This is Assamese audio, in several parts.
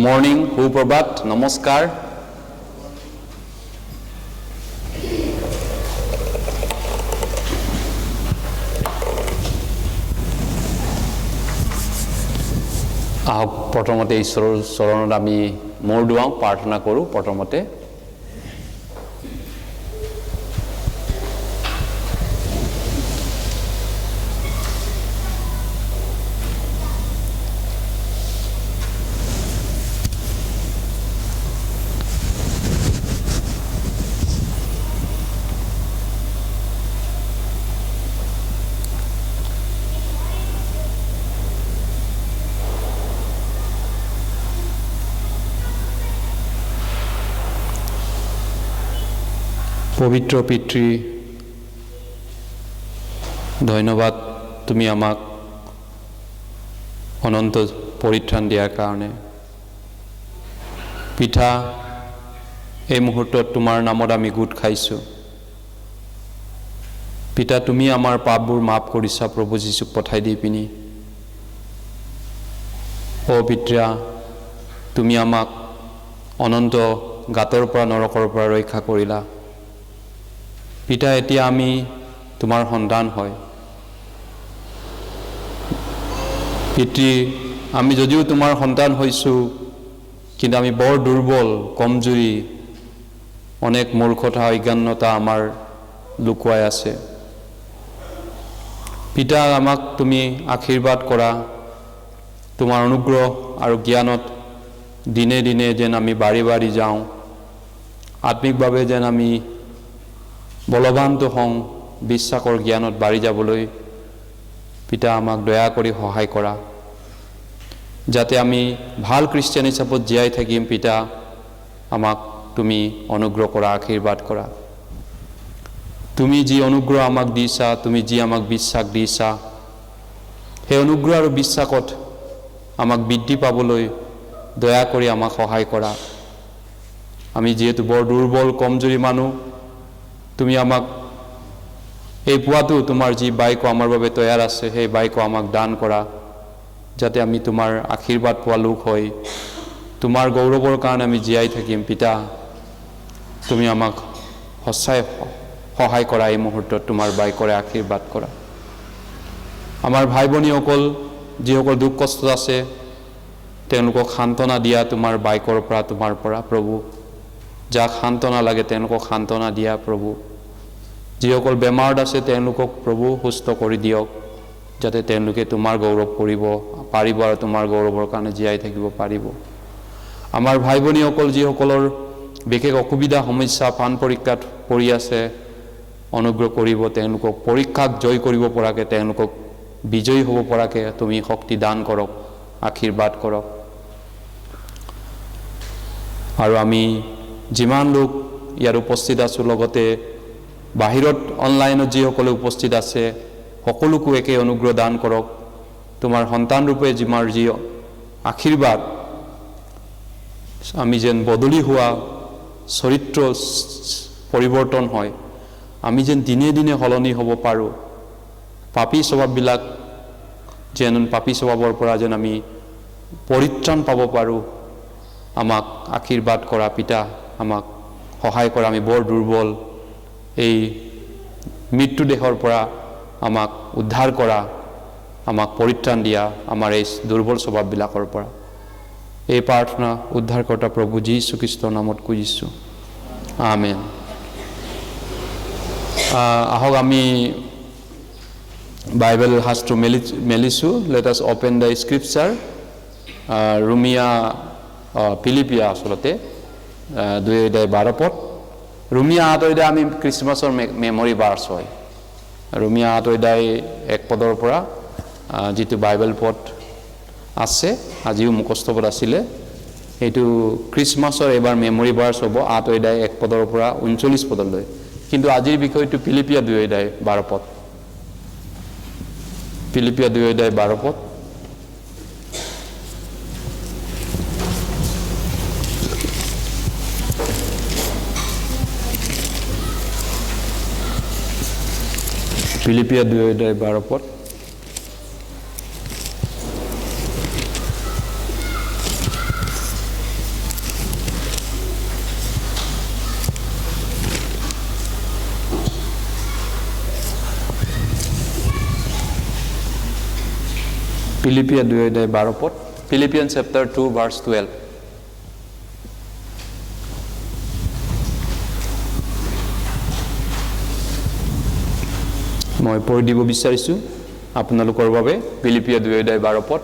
মৰ্নিং, সুপ্ৰভাত, নমস্কাৰ। আহক প্ৰথমতে ঈশ্বৰৰ চৰণত আমি মূৰ দুৱাওঁ, প্ৰাৰ্থনা কৰোঁ। প্ৰথমতে পবিত্ৰ পিতৃ, ধন্যবাদ তুমি আমাক অনন্ত পৰিত্ৰাণ দিয়াৰ কাৰণে। পিতা, এই মুহূৰ্তত তোমাৰ নামত আমি গোট খাইছোঁ। পিতা, তুমি আমাৰ পাপবোৰ মাফ কৰিছা প্ৰভু যীশুক পঠাই দি পিনি। পিতা, তুমি আমাক অনন্ত গাঁতৰ পৰা, নৰকৰ পৰা ৰক্ষা কৰিলা। পিতা, এতিয়া আমি তোমাৰ সন্তান হয়। পিতৃ, আমি যদিও তোমাৰ সন্তান হৈছোঁ, কিন্তু আমি বৰ দুৰ্বল, কমজুৰি, অনেক মূৰ্খতা, অজ্ঞানতা আমাৰ লুকুৱাই আছে। পিতা, আমাক তুমি আশীৰ্বাদ কৰা। তোমাৰ অনুগ্ৰহ আৰু জ্ঞানত দিনে দিনে যেন আমি বাঢ়ি বাঢ়ি যাওঁ, আত্মিকভাৱে যেন আমি বলৱান্ত হওঁ, বিশ্বাসৰ জ্ঞানত বাঢ়ি যাবলৈ পিতা আমাক দয়া কৰি সহায় কৰা, যাতে আমি ভাল খ্ৰীষ্টিয়ান হিচাপত জীয়াই থাকিম। পিতা, আমাক তুমি অনুগ্ৰহ কৰা, আশীৰ্বাদ কৰা। তুমি যি অনুগ্ৰহ আমাক দিছা, তুমি যি আমাক বিশ্বাস দিছা, সেই অনুগ্ৰহ আৰু বিশ্বাসত আমাক বৃদ্ধি পাবলৈ দয়া কৰি আমাক সহায় কৰা। আমি যিহেতু বৰ দুৰ্বল, কমজুৰি মানুহ, তুমি আমাক এই পোৱাটো তোমাৰ যি বাক্য আমাৰ বাবে তৈয়াৰ আছে, সেই বাক্য আমাক দান কৰা, যাতে আমি তোমাৰ আশীৰ্বাদ পোৱা লোক হৈ তোমাৰ গৌৰৱৰ কাৰণে আমি জীয়াই থাকিম। পিতা, তুমি আমাক সঁচাই সহায় কৰা। এই মুহূৰ্তত তোমাৰ বাক্যৰে আশীৰ্বাদ কৰা। আমাৰ ভাই ভনীসকল যিসকল দুখ কষ্টত আছে, তেওঁলোকক সান্তনা দিয়া তোমাৰ বাক্যৰ পৰা, তোমাৰ পৰা প্ৰভু। যাক সান্তনা লাগে তেওঁলোকক সান্তনা দিয়া প্ৰভু। যিসকল বেমাৰত আছে তেওঁলোকক প্ৰভু সুস্থ কৰি দিয়ক, যাতে তেওঁলোকে তোমাৰ গৌৰৱ কৰিব পাৰিব আৰু তোমাৰ গৌৰৱৰ কাৰণে জীয়াই থাকিব পাৰিব। আমাৰ ভাই ভনীসকল যিসকলৰ বিশেষ অসুবিধা, সমস্যা, প্ৰাণ পৰীক্ষাত পৰি আছে, অনুগ্ৰহ কৰিব তেওঁলোকক পৰীক্ষাক জয় কৰিব পৰাকৈ, তেওঁলোকক বিজয়ী হ'ব পৰাকৈ তুমি শক্তি দান কৰক, আশীৰ্বাদ কৰক। আৰু আমি যিমান লোক ইয়াত উপস্থিত আছোঁ, লগতে বাহিৰত অনলাইনত যিসকলে উপস্থিত আছে, সকলোকো একে অনুগ্ৰহ দান কৰক। তোমাৰ সন্তান ৰূপে যিমাৰ যি আশীৰ্বাদ, আমি যেন বদলি হোৱা, চৰিত্ৰ পৰিৱৰ্তন হয়, আমি যেন দিনে দিনে সলনি হ'ব পাৰোঁ, পাপী স্বভাৱবিলাক যেন, পাপী স্বভাৱৰ পৰা যেন আমি পৰিত্ৰাণ পাব পাৰোঁ, আমাক আশীৰ্বাদ কৰা। পিতা, আমাক সহায় কৰা। আমি বৰ দুৰ্বল, এই মৃত্যু দেহৰ পৰা আমাক উদ্ধাৰ কৰা, আমাক পৰিত্ৰাণ দিয়া আমাৰ এই দুৰ্বল স্বভাৱবিলাকৰ পৰা। এই প্ৰাৰ্থনা উদ্ধাৰকৰ্তা প্ৰভু যীশু খ্ৰীষ্টৰ নামত খুজিছোঁ, আমেন। আহক আমি বাইবেল শাস্ত্ৰ মেলিছোঁ। Let us open the স্ক্ৰিপচাৰ। ফিলিপিয়া আচলতে 2:12 পদ। ৰোমিয়া 8 আমি খ্ৰীষ্টমাছৰ মেমৰি ভাৰ্চ হয়। ৰোমিয়া 8 পদৰ পৰা যিটো বাইবেল পদ আছে, আজিও মুখস্থ পদ আছিলে, সেইটো খ্ৰীষ্টমাছৰ এইবাৰ মেমৰি ভাৰ্চ হ'ব। 8 পদৰ পৰা 39 পদলৈ। কিন্তু আজিৰ বিষয়টো ফিলিপিয়া 2:12 পদ। ফিলিপিয়া 2:12 পদ। ফিলিপিয়া 2:12 পদ। ফিলিপিয়া 2:12 পদ Philippians chapter 2 verse 12 মই পঢ়ি দিব বিচাৰিছো আপোনালোকৰ বাবে ফিলিপিয়া 2:12 পদ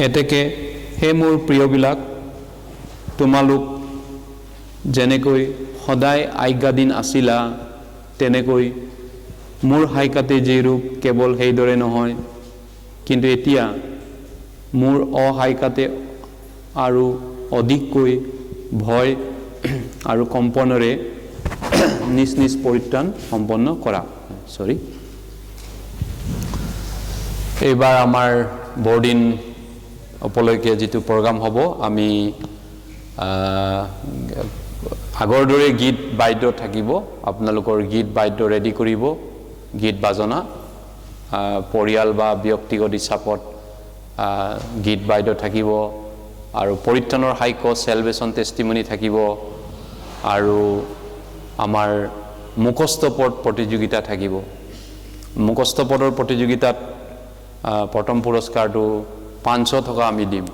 এতেকে হে মোৰ প্ৰিয়বিলাক তোমালোক যেনেকৈ সদায় আজ্ঞাধীন আছিলা তেনেকৈ মোৰ হাইকাতে যে ৰূপ কেৱল সেইদৰে নহয় কিন্তু এতিয়া মোৰ অহাইকাতে আৰু অধিককৈ ভয় আৰু কম্পনৰে নিজ নিজ পৰিত্ৰাণ সম্পন্ন কৰা এইবাৰ আমাৰ বৰদিন উপলক্ষে যেটো প্ৰগ্ৰাম হ'ব আমি আগৰ দৰে গীত বাদ্য থাকিব আপোনালোকৰ গীত বাদ্য ৰেডি কৰিব গীত বাজনা পৰিয়াল বা ব্যক্তিগত হিচাপত গীত বাদ্য থাকিব আৰু পৰিত্ৰাণৰ হাইক সেলভেশন টেষ্টিমনি থাকিব আৰু আমাৰ মুখস্থ পদ প্ৰতিযোগিতা থাকিব মুখস্থ পদৰ প্ৰতিযোগিতাত প্ৰথম পুৰস্কাৰটো 500 টকা আমি দিম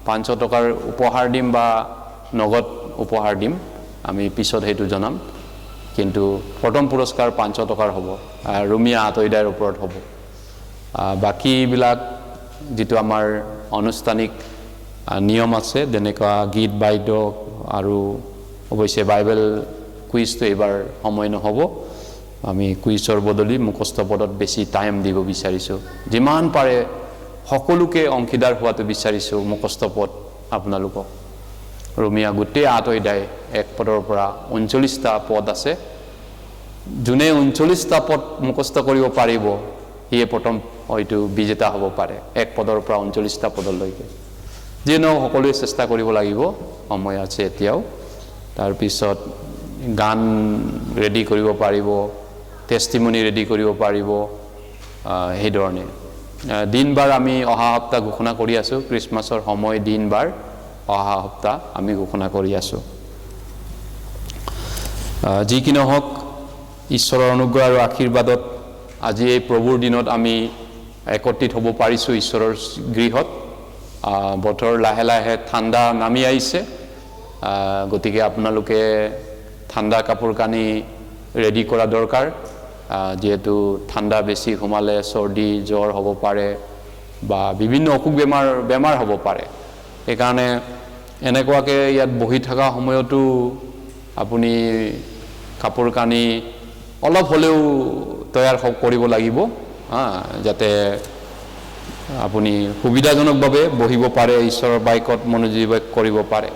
500 টকাৰ উপহাৰ দিম বা নগদ উপহাৰ দিম আমি পিছত হেতু জনাম কিন্তু প্ৰথম পুৰস্কাৰ 500 টকাৰ হ'ব ৰুমিয়া আতইদাৰ ওপৰত হ'ব বাকি বিলাক যেটো আমাৰ আনুষ্ঠানিক নিয়ম আছে যেনেকা গীত বাদ্য আৰু অৱশ্যে বাইবেল কুইজটো এবাৰ সময় নহব আমি কুইজৰ বদলি মুখস্থ পদত বেছি টাইম দিব বিচাৰিছো যিমান পাৰে সকলোকে অংশীদাৰ হোৱাটো বিচাৰিছো মুখস্থ পদ আপোনালোকক ৰুমিয়া গোটেই আতইদাই এক পদৰ পৰা 39টা পদ আছে জুনে 39টা পদ মুখস্থ কৰিব পাৰিব হিয়ে প্ৰথম হয়তো বিজেতা হ'ব পাৰে এক পদৰ পৰা 39টা পদলৈকে যেনো সকলোৱে চেষ্টা কৰিব লাগিব সময় আছে এতিয়াও তাৰ পিছত গান ৰেডি কৰিব পাৰিব টেষ্টিমনি ৰেডি কৰিব পাৰিব এই ধৰণে দিনবাৰ আমি অহা সপ্তাহ ঘোষণা কৰি আছো ক্ৰিসমাছৰ সময় দিনবাৰ অহা সপ্তাহ আমি ঘোষণা কৰি আছো যি কি নহওক ঈশ্বৰৰ অনুগ্ৰহ আৰু আশীৰ্বাদত আজি এই প্ৰভুৰ দিনত আমি একত্ৰিত হ'ব পাৰিছো ঈশ্বৰৰ গৃহত বতৰ লাহে লাহে ঠাণ্ডা নামি আহিছে গতিকে আপোনালোকে ঠাণ্ডা কাপোৰ কানি ৰেডি কৰা দৰকাৰ যেহেতু ঠাণ্ডা বেছি ঘুমালে সৰ্দি জ্বৰ হ'ব পাৰে বা বিভিন্ন অসুখ বেমাৰ হ'ব পাৰে এইকাৰণে এনেকুৱাকে ইয়াত বহি থকা সময়তো আপুনি কাপোৰ কানি অলপ হলেও তৈয়াৰ কৰিব লাগিব যাতে আপুনি সুবিধাজনকভাৱে বহিব পাৰে ঈশ্বৰৰ বাইকত মনোযোগ কৰিব পাৰে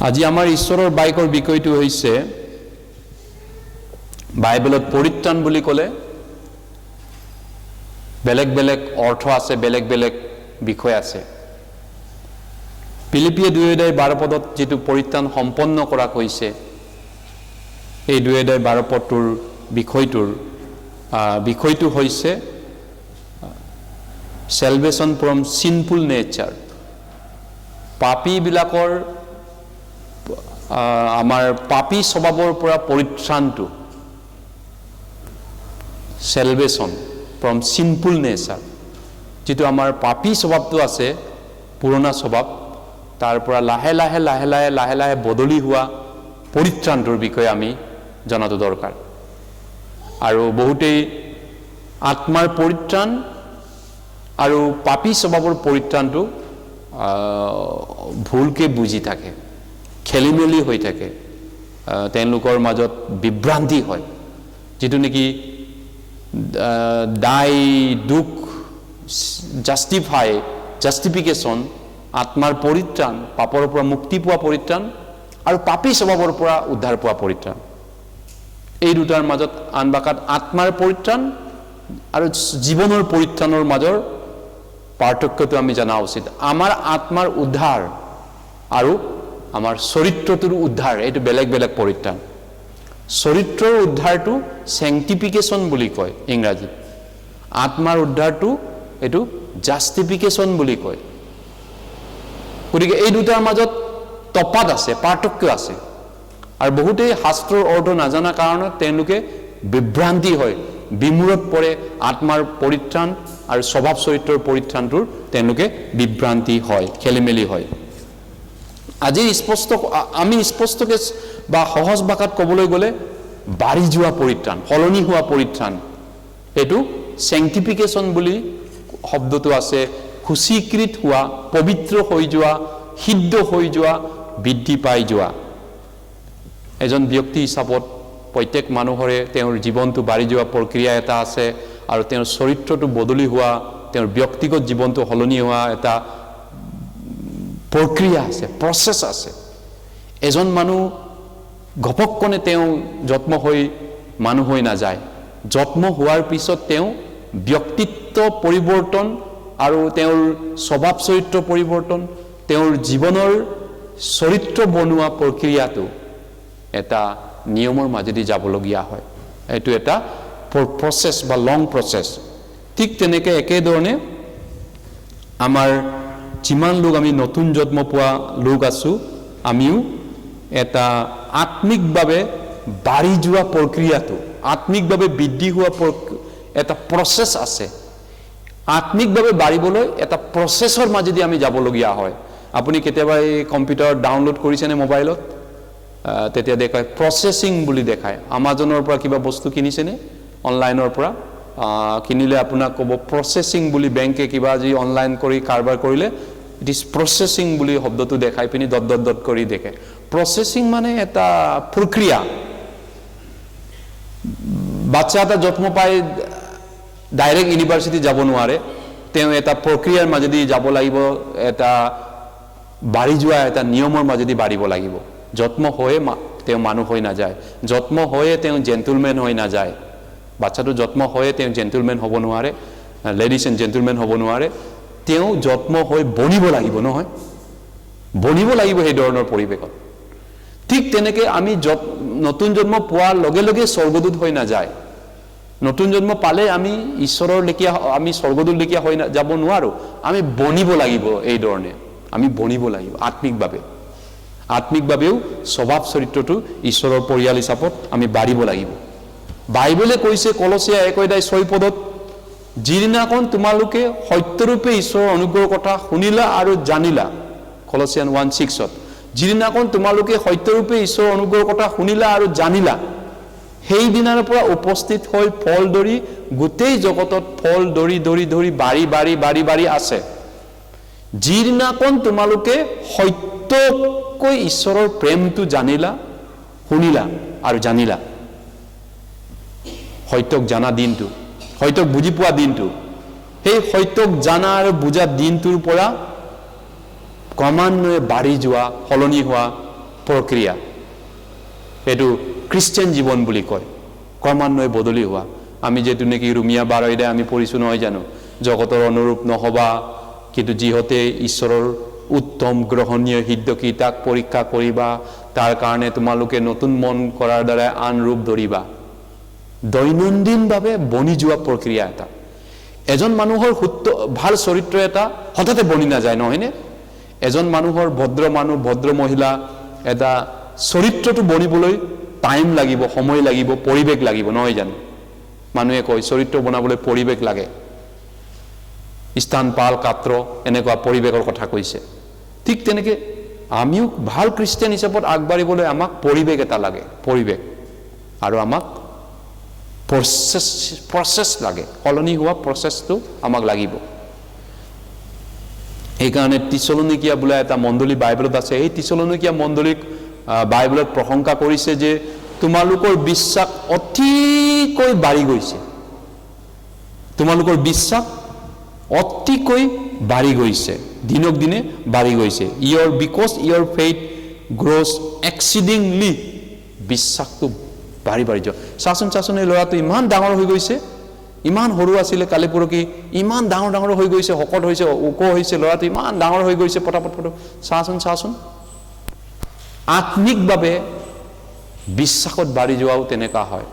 আজি আমাৰ ঈশ্বৰৰ বাইকৰ বিষয়টো হৈছে বাইবেলত পৰিত্ৰাণ বুলি ক'লে বেলেগ বেলেগ অৰ্থ আছে বেলেগ বেলেগ বিষয় আছে ফিলিপিয়া 2:12 পদত যেটো পৰিত্ৰাণ সম্পন্ন কৰা হৈছে এই 2:12 পদটোৰ বিষয়টো হৈছে salvation from sinful nature পাপী বিলাকৰ আমাৰ পাপী স্বভাৱৰ পৰা পৰিত্ৰাণটো salvation from sinful nature যেটো আমাৰ পাপী স্বভাৱটো আছে পুৰণা স্বভাৱ তাৰ পৰা লাহে লাহে বদলি হোৱা পৰিত্ৰাণৰ বিষয়ে আমি জনাটো দৰকাৰ আৰু বহুতেই আত্মাৰ পৰিত্ৰাণ আৰু পাপী স্বভাৱৰ পৰিত্ৰাণটো ভুলকে বুজি থাকে খেলিমেলি হৈ থাকে তেওঁলোকৰ মাজত বিভ্ৰান্তি হয় যেটো নেকি দুখ জাস্টিফিকেশন আত্মাৰ পৰিত্ৰাণ পাপৰ পৰা মুক্তি পোৱা পৰিত্ৰাণ আৰু পাপী স্বভাৱৰ পৰা উদ্ধাৰ পোৱা পৰিত্ৰাণ এই দুটাৰ মাজত আনবাকাত আত্মাৰ পৰিত্ৰাণ আৰু জীৱনৰ পৰিত্ৰাণৰ মাজৰ পাৰ্থক্যটো আমি জানা উচিত আমাৰ আত্মাৰ উদ্ধাৰ আৰু আমাৰ চৰিত্ৰটোৰ উদ্ধাৰ এইটো বেলেগ বেলেগ পৰিত্ৰাণ চৰিত্ৰৰ উদ্ধাৰটো স্যাংটিফিকেশন বুলি কয় ইংৰাজীত আত্মাৰ উদ্ধাৰটো এটো জাস্টিফিকেশন বুলি কয় গতিকে এই দুটাৰ মাজত তফাত আছে পাৰ্থক্য আছে আৰু বহুতেই শাস্ত্ৰৰ অৰ্থ নাজানা কাৰণে তেওঁলোকে বিভ্ৰান্তি হয়, বিমূৰত পৰে, আত্মাৰ পৰিত্ৰাণ আৰু স্বভাৱ চৰিত্ৰৰ পৰিত্ৰাণটোৰ তেওঁলোকে বিভ্ৰান্তি হয়, খেলিমেলি হয়। আজি আমি স্পষ্টকৈ বা সহজ ভাষাত ক'বলৈ গ'লে বাঢ়ি যোৱা পৰিত্ৰাণ, সলনি হোৱা পৰিত্ৰাণ, এইটো চেংটিফিকেশ্যন বুলি শব্দটো আছে, সুচীকৃত হোৱা, পবিত্ৰ হৈ যোৱা, সিদ্ধ হৈ যোৱা, বৃদ্ধি পাই যোৱা। এজন ব্যক্তি হিচাপত প্ৰত্যেক মানুহৰে তেওঁৰ জীৱনটো বাঢ়ি যোৱা প্ৰক্ৰিয়া এটা আছে আৰু তেওঁৰ চৰিত্ৰটো বদলি হোৱা, তেওঁৰ ব্যক্তিগত জীৱনটো সলনি হোৱা এটা প্ৰক্ৰিয়া আছে, প্ৰচেছ আছে। এজন মানুহ ঘপককনে তেওঁ জন্ম হৈ মানুহ হৈ নাযায়। জন্ম হোৱাৰ পিছত তেওঁ ব্যক্তিত্ব পৰিৱৰ্তন আৰু তেওঁৰ স্বভাৱ চৰিত্ৰ পৰিৱৰ্তন, তেওঁৰ জীৱনৰ চৰিত্ৰ বনোৱা প্ৰক্ৰিয়াটো এটা নিয়মৰ মাজেদি যাবলগীয়া হয়। এইটো এটা প্ৰচেছ বা লং প্ৰচেছ। ঠিক তেনেকৈ একেধৰণে আমাৰ যিমান লোক আমি নতুন জন্ম পোৱা লোক আছোঁ, আমিও এটা আত্মিকভাৱে বাঢ়ি যোৱা প্ৰক্ৰিয়াটো, আত্মিকভাৱে বৃদ্ধি হোৱা এটা প্ৰচেছ আছে। আত্মিকভাৱে বাঢ়িবলৈ এটা প্ৰচেছৰ মাজেদি আমি যাবলগীয়া হয়। আপুনি কেতিয়াবা এই কম্পিউটাৰ ডাউনলোড কৰিছেনে মোবাইলত? তেতিয়া দেখায় প্ৰচেছিং বুলি দেখায়। আমাজনৰ পৰা কিবা বস্তু কিনিছেনে অনলাইনৰ পৰা? কিনিলে আপোনাক ক'ব প্ৰচেছিং বুলি, বেংকে কিবা যি অনলাইন কৰি কাৰবাৰ কৰিলে ইট ইজ প্ৰচেছিং বুলি শব্দটো দেখাই পিনি ডট ডট ডট কৰি দেখে। প্ৰচেছিং মানে এটা প্ৰক্ৰিয়া। বাচ্চা এটা জন্ম পাই ডাইৰেক্ট ইউনিভাৰ্চিটি যাব নোৱাৰে, তেওঁ এটা প্ৰক্ৰিয়াৰ মাজেদি যাব লাগিব, এটা বাঢ়ি যোৱা এটা নিয়মৰ মাজেদি বাঢ়িব লাগিব। জন্ম হৈয়ে তেওঁ মানুহ হৈ নাযায়, জন্ম হৈয়ে তেওঁ জেণ্টলমেন হৈ নাযায়। বাচ্চাটো জন্ম হৈয়ে তেওঁ জেণ্টলমেন হ'ব নোৱাৰে, লেডিজ এণ্ড জেণ্টলমেন হ'ব নোৱাৰে। তেওঁ জন্ম হৈ বনিব লাগিব, নহয় বনিব লাগিব সেই ধৰণৰ পৰিৱেশত। ঠিক তেনেকৈ আমি নতুন জন্ম পোৱাৰ লগে লগে স্বৰ্গদূত হৈ নাযায়। নতুন জন্ম পালে আমি ঈশ্বৰৰ লেখীয়া, আমি স্বৰ্গদূত লেখীয়া হৈ যাব নোৱাৰোঁ। আমি বনিব লাগিব, এই ধৰণে আমি বনিব লাগিব আত্মিকভাৱে। আত্মিকভাৱেও স্বভাৱ চৰিত্ৰটো ঈশ্বৰৰ পৰিয়াল হিচাপত আমি বাঢ়িব লাগিব। বাইবেলে কৈছে কলচীয়া 1:6 যিদিনাখন তোমালোকে সত্যৰূপে ঈশ্বৰৰ অনুগ্ৰহৰ কথা শুনিলা আৰু জানিলা, কলচিয়ান 1:6, যিদিনাখন তোমালোকে সত্যৰূপে ঈশ্বৰৰ অনুগ্ৰহৰ কথা শুনিলা আৰু জানিলা, সেইদিনাৰ পৰা উপস্থিত হৈ ফল ধৰি গোটেই জগতত ফল ধৰি ধৰি ধৰি বাঢ়ি বাঢ়ি বাঢ়ি বাঢ়ি আছে। যিদিনাখন তোমালোকে সত্যকৈ ঈশ্বৰৰ প্ৰেমটো জানিলা, শুনিলা আৰু জানিলা, সত্যক জানা দিনটো, সত্যক বুজি পোৱা দিনটো, সেই সত্যক জানা আৰু বুজা দিনটোৰ পৰা ক্ৰমান্বয়ে বাঢ়ি যোৱা, সলনি হোৱা প্ৰক্ৰিয়া, এইটো খ্ৰীষ্টিয়ান জীৱন বুলি কয়। ক্ৰমান্বয়ে বদলি হোৱা। আমি যিহেতু নেকি ৰোমিয়া 12 আমি পঢ়িছোঁ নহয় জানো, জগতৰ অনুৰূপ নহবা, কিন্তু যিহতে ঈশ্বৰৰ উত্তম গ্ৰহণীয় হৃদয়কী তাক পৰীক্ষা কৰিবা, তাৰ কাৰণে তোমালোকে নতুন মন কৰাৰ দ্বাৰা আন ৰূপ ধৰিবা। দৈনন্দিনভাৱে বনি যোৱা প্ৰক্ৰিয়া এটা। এজন মানুহৰ ভাল চৰিত্ৰ এটা হঠাতে বনি নাযায়, নহয়নে? এজন মানুহৰ ভদ্ৰ মানুহ, ভদ্ৰ মহিলা এটা চৰিত্ৰটো বনিবলৈ টাইম লাগিব, সময় লাগিব, পৰিৱেশ লাগিব, নহয় জানো? মানুহে কয় চৰিত্ৰ বনাবলৈ পৰিৱেশ লাগে। স্থান, পাল, কাত্ৰ এনেকুৱা পৰিৱেশৰ কথা কৈছে। ঠিক তেনেকৈ আমিও ভাল খ্ৰীষ্টিয়ান হিচাপত আগবাঢ়িবলৈ আমাক পৰিৱেশ এটা লাগে, পৰিৱেশ, আৰু আমাক প্ৰচেছ লাগে, সলনি হোৱা প্ৰচেছটো আমাক লাগিব। সেইকাৰণে তিছলনিকীয়া বোলা এটা মণ্ডলী বাইবেলত আছে। এই তিছলনিকীয়া মণ্ডলীক বাইবেলত প্ৰশংসা কৰিছে যে তোমালোকৰ বিশ্বাস অতিকৈ বাঢ়ি গৈছে, তোমালোকৰ বিশ্বাস অতিকৈ বাঢ়ি গৈছে, দিনক দিনে বাঢ়ি গৈছে। বিকজ ইয়ৰ ফেইথ গ্ৰ'জ এক্সিডিংলি, বিশ্বাসটো বাঢ়ি বাঢ়ি যোৱা। চাচোন এই ল'ৰাটো ইমান ডাঙৰ হৈ গৈছে, ইমান সৰু আছিলে কালি পৰহি, ইমান ডাঙৰ ডাঙৰ হৈ গৈছে, শকত হৈছে, ওখ হৈছে, ল'ৰাটো ইমান ডাঙৰ হৈ গৈছে, পটাপট চাচোন। আত্মিকভাৱে বিশ্বাসত বাঢ়ি যোৱাও তেনেকুৱা হয়।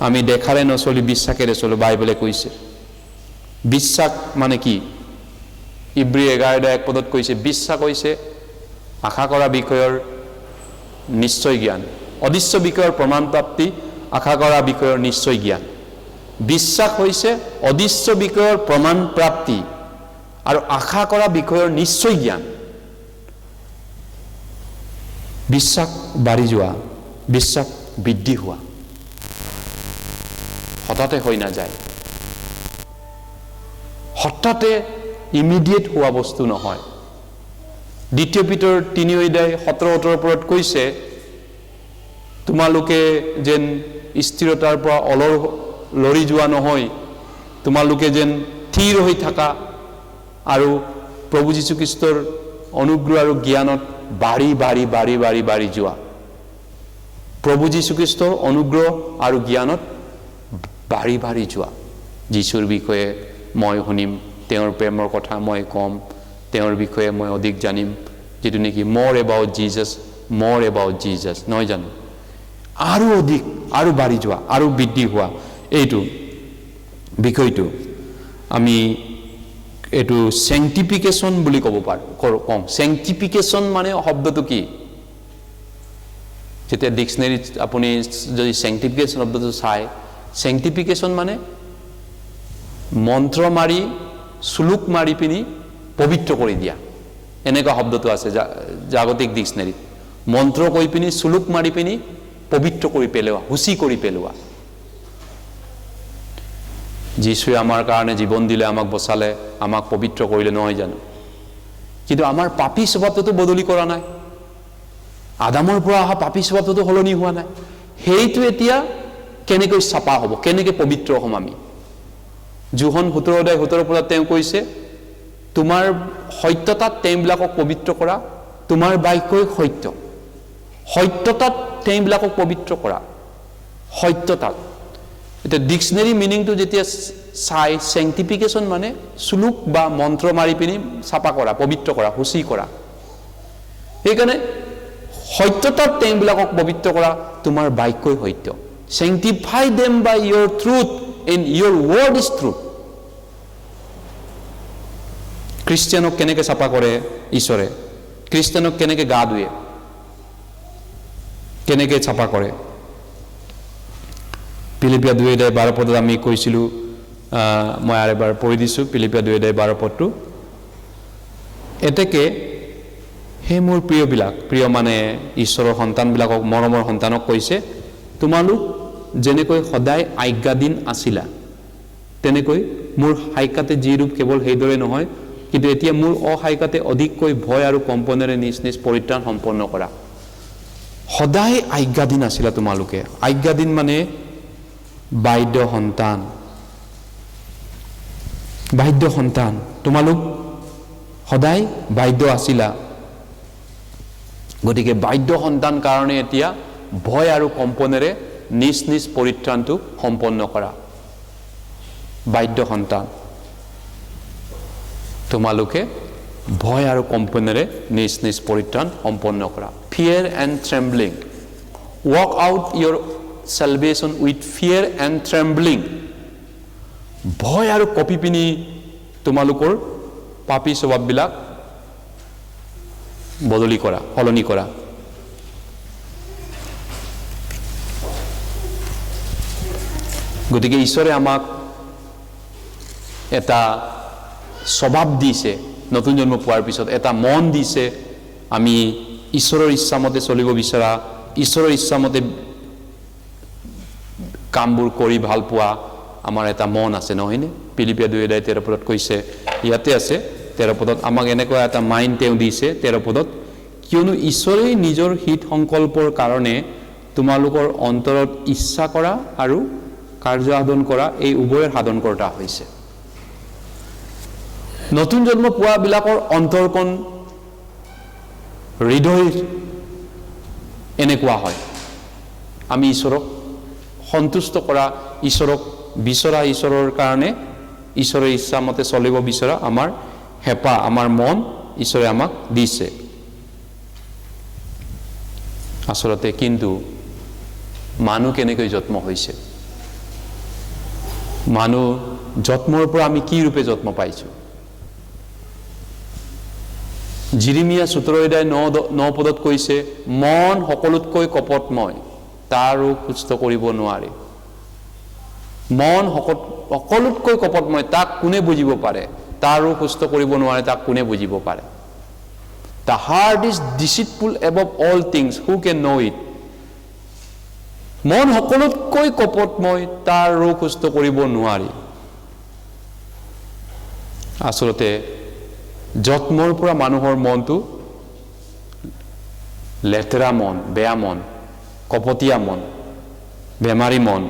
আমি দেখাৰে নচলি বিশ্বাসেৰে চলো, বাইবেলে কৈছে। বিশ্বাস মানে কি? ইব্ৰী 11:1 কৈছে বিশ্বাস হৈছে আশা কৰা বিষয়ৰ নিশ্চয় জ্ঞান, অদৃশ্য বিষয়ৰ প্ৰমাণ প্ৰাপ্তি, আশা কৰা বিষয়ৰ নিশ্চয় জ্ঞান। বিশ্বাস হৈছে অদৃশ্য বিষয়ৰ প্ৰমাণ প্ৰাপ্তি আৰু আশা কৰা বিষয়ৰ নিশ্চয় জ্ঞান। বিশ্বাস বাঢ়ি যোৱা, বিশ্বাস বৃদ্ধি হোৱা হঠাতে হৈ নাযায়। হঠাতে ইমিডিয়েট হোৱা বস্তু নহয়। দ্বিতীয় পিতৰ 3 অধ্যায় 17-18 পদত কৈছে, তোমালোকে যেন স্থিৰতাৰ পৰা লৰি যোৱা নহয়, তোমালোকে যেন থিৰ হৈ থাকা আৰু প্ৰভু যীশুখ্ৰীষ্টৰ অনুগ্ৰহ আৰু জ্ঞানত বাঢ়ি যোৱা। প্ৰভু যীশুখ্ৰীষ্টৰ অনুগ্ৰহ আৰু জ্ঞানত বাঢ়ি যোৱা। যীশুৰ বিষয়ে মই শুনিম, তেওঁৰ প্ৰেমৰ কথা মই ক'ম, তেওঁৰ বিষয়ে মই অধিক জানিম, যেটো নেকি more about Jesus নহয় জানো? আৰু অধিক আৰু বাঢ়ি যোৱা আৰু বৃদ্ধি হোৱা, এইটো বিষয়টো আমি এইটো sanctification বুলি ক'ব কওঁ। sanctification মানে শব্দটো কি? যেতিয়া ডিকচনেৰীত আপুনি যদি sanctification শব্দটো চাই, sanctification মানে মন্ত্ৰ মাৰি শ্লোক মাৰি পিনি পবিত্ৰ কৰি দিয়া, এনেকুৱা শব্দটো আছে জাগতিক ডিকচনেৰীত। মন্ত্ৰ কৈ পিনি শ্লোক মাৰি পিনি পবিত্ৰ কৰি পেলোৱা, হুচি কৰি পেলোৱা। যীশুৱে আমাৰ কাৰণে জীৱন দিলে, আমাক বচালে, আমাক পবিত্ৰ কৰিলে নহয় জানো? কিন্তু আমাৰ পাপী স্বভাৱটো বদলি কৰা নাই। আদামৰ পৰা অহা পাপী স্বভাৱটো সলনি হোৱা নাই। সেইটো এতিয়া কেনেকৈ চাপা হ'ব, কেনেকৈ পবিত্ৰ হ'ম আমি? যোহন 17:17 তেওঁ কৈছে, তোমাৰ সত্যতাত তেওঁবিলাকক পবিত্ৰ কৰা, তোমাৰ বাক্যই সত্য। সত্যতাত তেওঁবিলাকক পবিত্ৰ কৰা, সত্যতাত। এতিয়া ডিকচনেৰী মিনিংটো যেতিয়া চাই, sanctification মানে শ্লোক বা মন্ত্ৰ মাৰি পিনি চাপা কৰা, পবিত্ৰ কৰা, হুচি কৰা। সেইকাৰণে সত্যতাত তেওঁবিলাকক পবিত্ৰ কৰা, তোমাৰ বাক্যই সত্য। Sanctify them by your truth, and your word is truth. খ্ৰীষ্টিয়ানক কেনেকৈ চাপা কৰে ঈশ্বৰে? খ্ৰীষ্টিয়ানক কেনেকৈ গা ধুৱে, কেনেকৈ চাপা কৰে? ফিলিপিয়া 2:12 পদত আমি কৈছিলোঁ, মই আৰু এবাৰ পঢ়ি দিছোঁ, ফিলিপিয়া 2:12 পদটো। এতেকে সেই মোৰ প্ৰিয় মানে ঈশ্বৰৰ সন্তানবিলাকক, মৰমৰ সন্তানক কৈছে, তোমালোক যেনেকৈ সদায় আজ্ঞাধীন আছিলা, তেনেকৈ মোৰ সাইকাতে যি ৰূপ কেৱল সেইদৰে নহয়, কিন্তু এতিয়া মোৰ অসাইকাতে অধিককৈ ভয় আৰু কম্পনেৰে নিজ নিজ পৰিত্ৰাণ সম্পন্ন কৰা। সদায় আজ্ঞাধীন আছিলা তোমালোকে। আজ্ঞাধীন মানে বাধ্য সন্তান, বাধ্য সন্তান। তোমালোক সদায় বাধ্য আছিলা। গতিকে বাধ্য সন্তান কাৰণে এতিয়া ভয় আৰু কম্পনেৰে নিজ নিজ পৰিত্ৰাণটো সম্পন্ন কৰা। বাধ্য সন্তান তোমালোকে ভয় আৰু কম্পনেৰে নিজ নিজ পৰিত্ৰাণ সম্পন্ন কৰা। Fear and trembling. Walk out your salvation with fear and trembling. ভয় আৰু কঁপি পিনি তোমালোকৰ পাপী স্বভাৱবিলাক বদলি কৰা, সলনি কৰা। গতিকে ঈশ্বৰে আমাক এটা স্বভাৱ দিছে, নতুন জন্ম পোৱাৰ পিছত এটা মন দিছে। আমি ঈশ্বৰৰ ইচ্ছামতে চলিব বিচৰা, ঈশ্বৰৰ ইচ্ছামতে কামবোৰ কৰি ভাল পোৱা আমাৰ এটা মন আছে, নহয়নে? ফিলিপিয়া 2:13 পদত কৈছে, ইয়াতে আছে 13 পদত, আমাক এনেকুৱা এটা মাইণ্ড তেওঁ দিছে 13 পদত, কিয়নো ঈশ্বৰে নিজৰ হিত সংকল্পৰ কাৰণে তোমালোকৰ অন্তৰত ইচ্ছা কৰা আৰু কাৰ্য সাধন কৰা, এই উভয়ৰ সাধনকৰ্তা হৈছে। নতুন জন্ম পোৱাবিলাকৰ অন্তৰকণ, হৃদয় এনেকুৱা হয়। আমি ঈশ্বৰক সন্তুষ্ট কৰা, ঈশ্বৰক বিচৰা, ঈশ্বৰৰ কাৰণে ঈশ্বৰৰ ইচ্ছামতে চলিব বিচৰা আমাৰ হেঁপাহ, আমাৰ মন ঈশ্বৰে আমাক দিছে আচলতে। কিন্তু মানুহ কেনেকৈ জন্ম হৈছে? মানুহ জন্মৰ পৰা আমি কি ৰূপে জন্ম পাইছোঁ? জিৰিমিয়া 17:9 পদত কৈছে, মন সকলোতকৈ কপটময়, তাৰো সুস্থ কৰিব নোৱাৰে। মন সকলোতকৈ কপটময়, তাক কোনে বুজিব পাৰে? তাৰো সুস্থ কৰিব নোৱাৰে, তাক কোনে বুজিব পাৰে? The heart is deceitful above all things, who can know it? মন সকলোতকৈ কপটময়, তাৰ ৰোগ সুস্থ কৰিব নোৱাৰি। আচলতে জন্মৰ পৰা মানুহৰ মনটো লেতেৰা মন, বেয়া মন, কপটীয়া মন, বেমাৰী মন।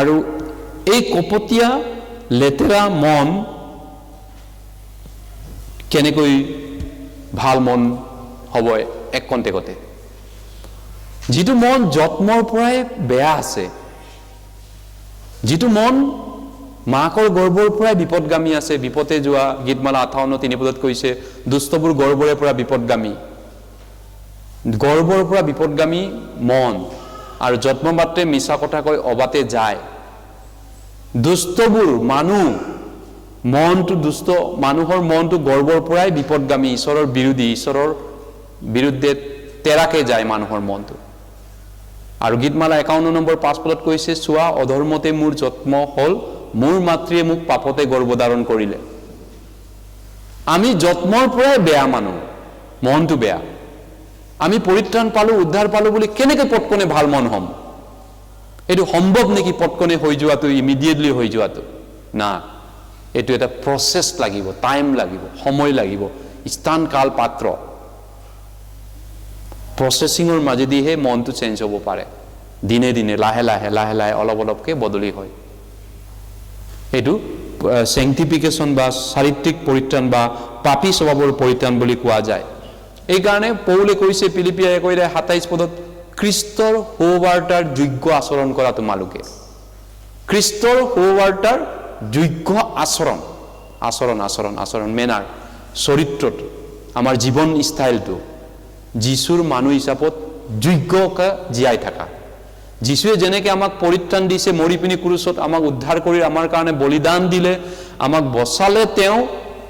আৰু এই কপটীয়া লেতেৰা মন কেনেকৈ ভাল মন হ'ব এক কণ্টেকতে? যিটো মন জন্মৰ পৰাই বেয়া আছে, যিটো মন মাকৰ গৰ্ভৰ পৰাই বিপদগামী আছে, বিপদে যোৱা, গীতমালা 58:3 পদত কৈছে, দুষ্টবোৰ গৰ্ভৰে পৰা বিপদগামী। গৰ্ভৰ পৰা বিপদগামী মন আৰু জন্ম মাত্ৰে মিছা কথা কৈ অবাতে যায়। দুষ্টবোৰ মানুহ, মনটো দুষ্ট, মানুহৰ মনটো গৰ্ভৰ পৰাই বিপদগামী, ঈশ্বৰৰ বিৰোধী, ঈশ্বৰৰ বিৰুদ্ধে তেৰাকে যায় মানুহৰ মনটো। আৰু গীতমালা 51:5 পদত কৈছে, চোৱা অধৰ্মতে মোৰ জন্ম হ'ল, মোৰ মাতৃয়ে মোক পাপতে গৰ্ভধাৰণ কৰিলে। আমি জন্মৰ পৰাই বেয়া মানুহ, মনটো বেয়া। আমি পৰিত্ৰাণ পালো, উদ্ধাৰ পালো বুলি কেনেকৈ পটকনে ভাল মন হ'ম? এইটো সম্ভৱ নেকি পটকনে হৈ যোৱাটো, ইমিডিয়েটলি হৈ যোৱাটো? না, এইটো এটা প্ৰচেছ লাগিব, টাইম লাগিব, সময় লাগিব, স্থান কাল পাত্ৰ। প্ৰচেছিঙৰ মাজেদিহে মনটো চেঞ্জ হ'ব পাৰে। দিনে দিনে, লাহে লাহে, লাহে লাহে, অলপ অলপকৈ বদলি হয়। এইটো চেংটিফিকেশ্যন বা চাৰিত্ৰিক পৰিত্ৰাণ বা পাপী স্বভাৱৰ পৰিত্ৰাণ বুলি কোৱা যায়। এইকাৰণে পৌলে কৈছে ফিলিপিয়া 1:27 পদত, খ্ৰীষ্টৰ সুবাৰ্তাৰ যোগ্য আচৰণ কৰা তোমালোকে। খ্ৰীষ্টৰ সুবাৰ্তাৰ যোগ্য আচৰণ, আচৰণ আচৰণ আচৰণ মেনাৰ, চৰিত্ৰত, আমাৰ জীৱন ষ্টাইলটো যীশুৰ মানুহ হিচাপত যোগ্যকৈ জীয়াই থকা। যীশুৱে যেনেকৈ আমাক পৰিত্ৰাণ দিছে, মৰি পিনি ক্ৰুচত আমাক উদ্ধাৰ কৰি আমাৰ কাৰণে বলিদান দিলে, আমাক বচালে তেওঁ।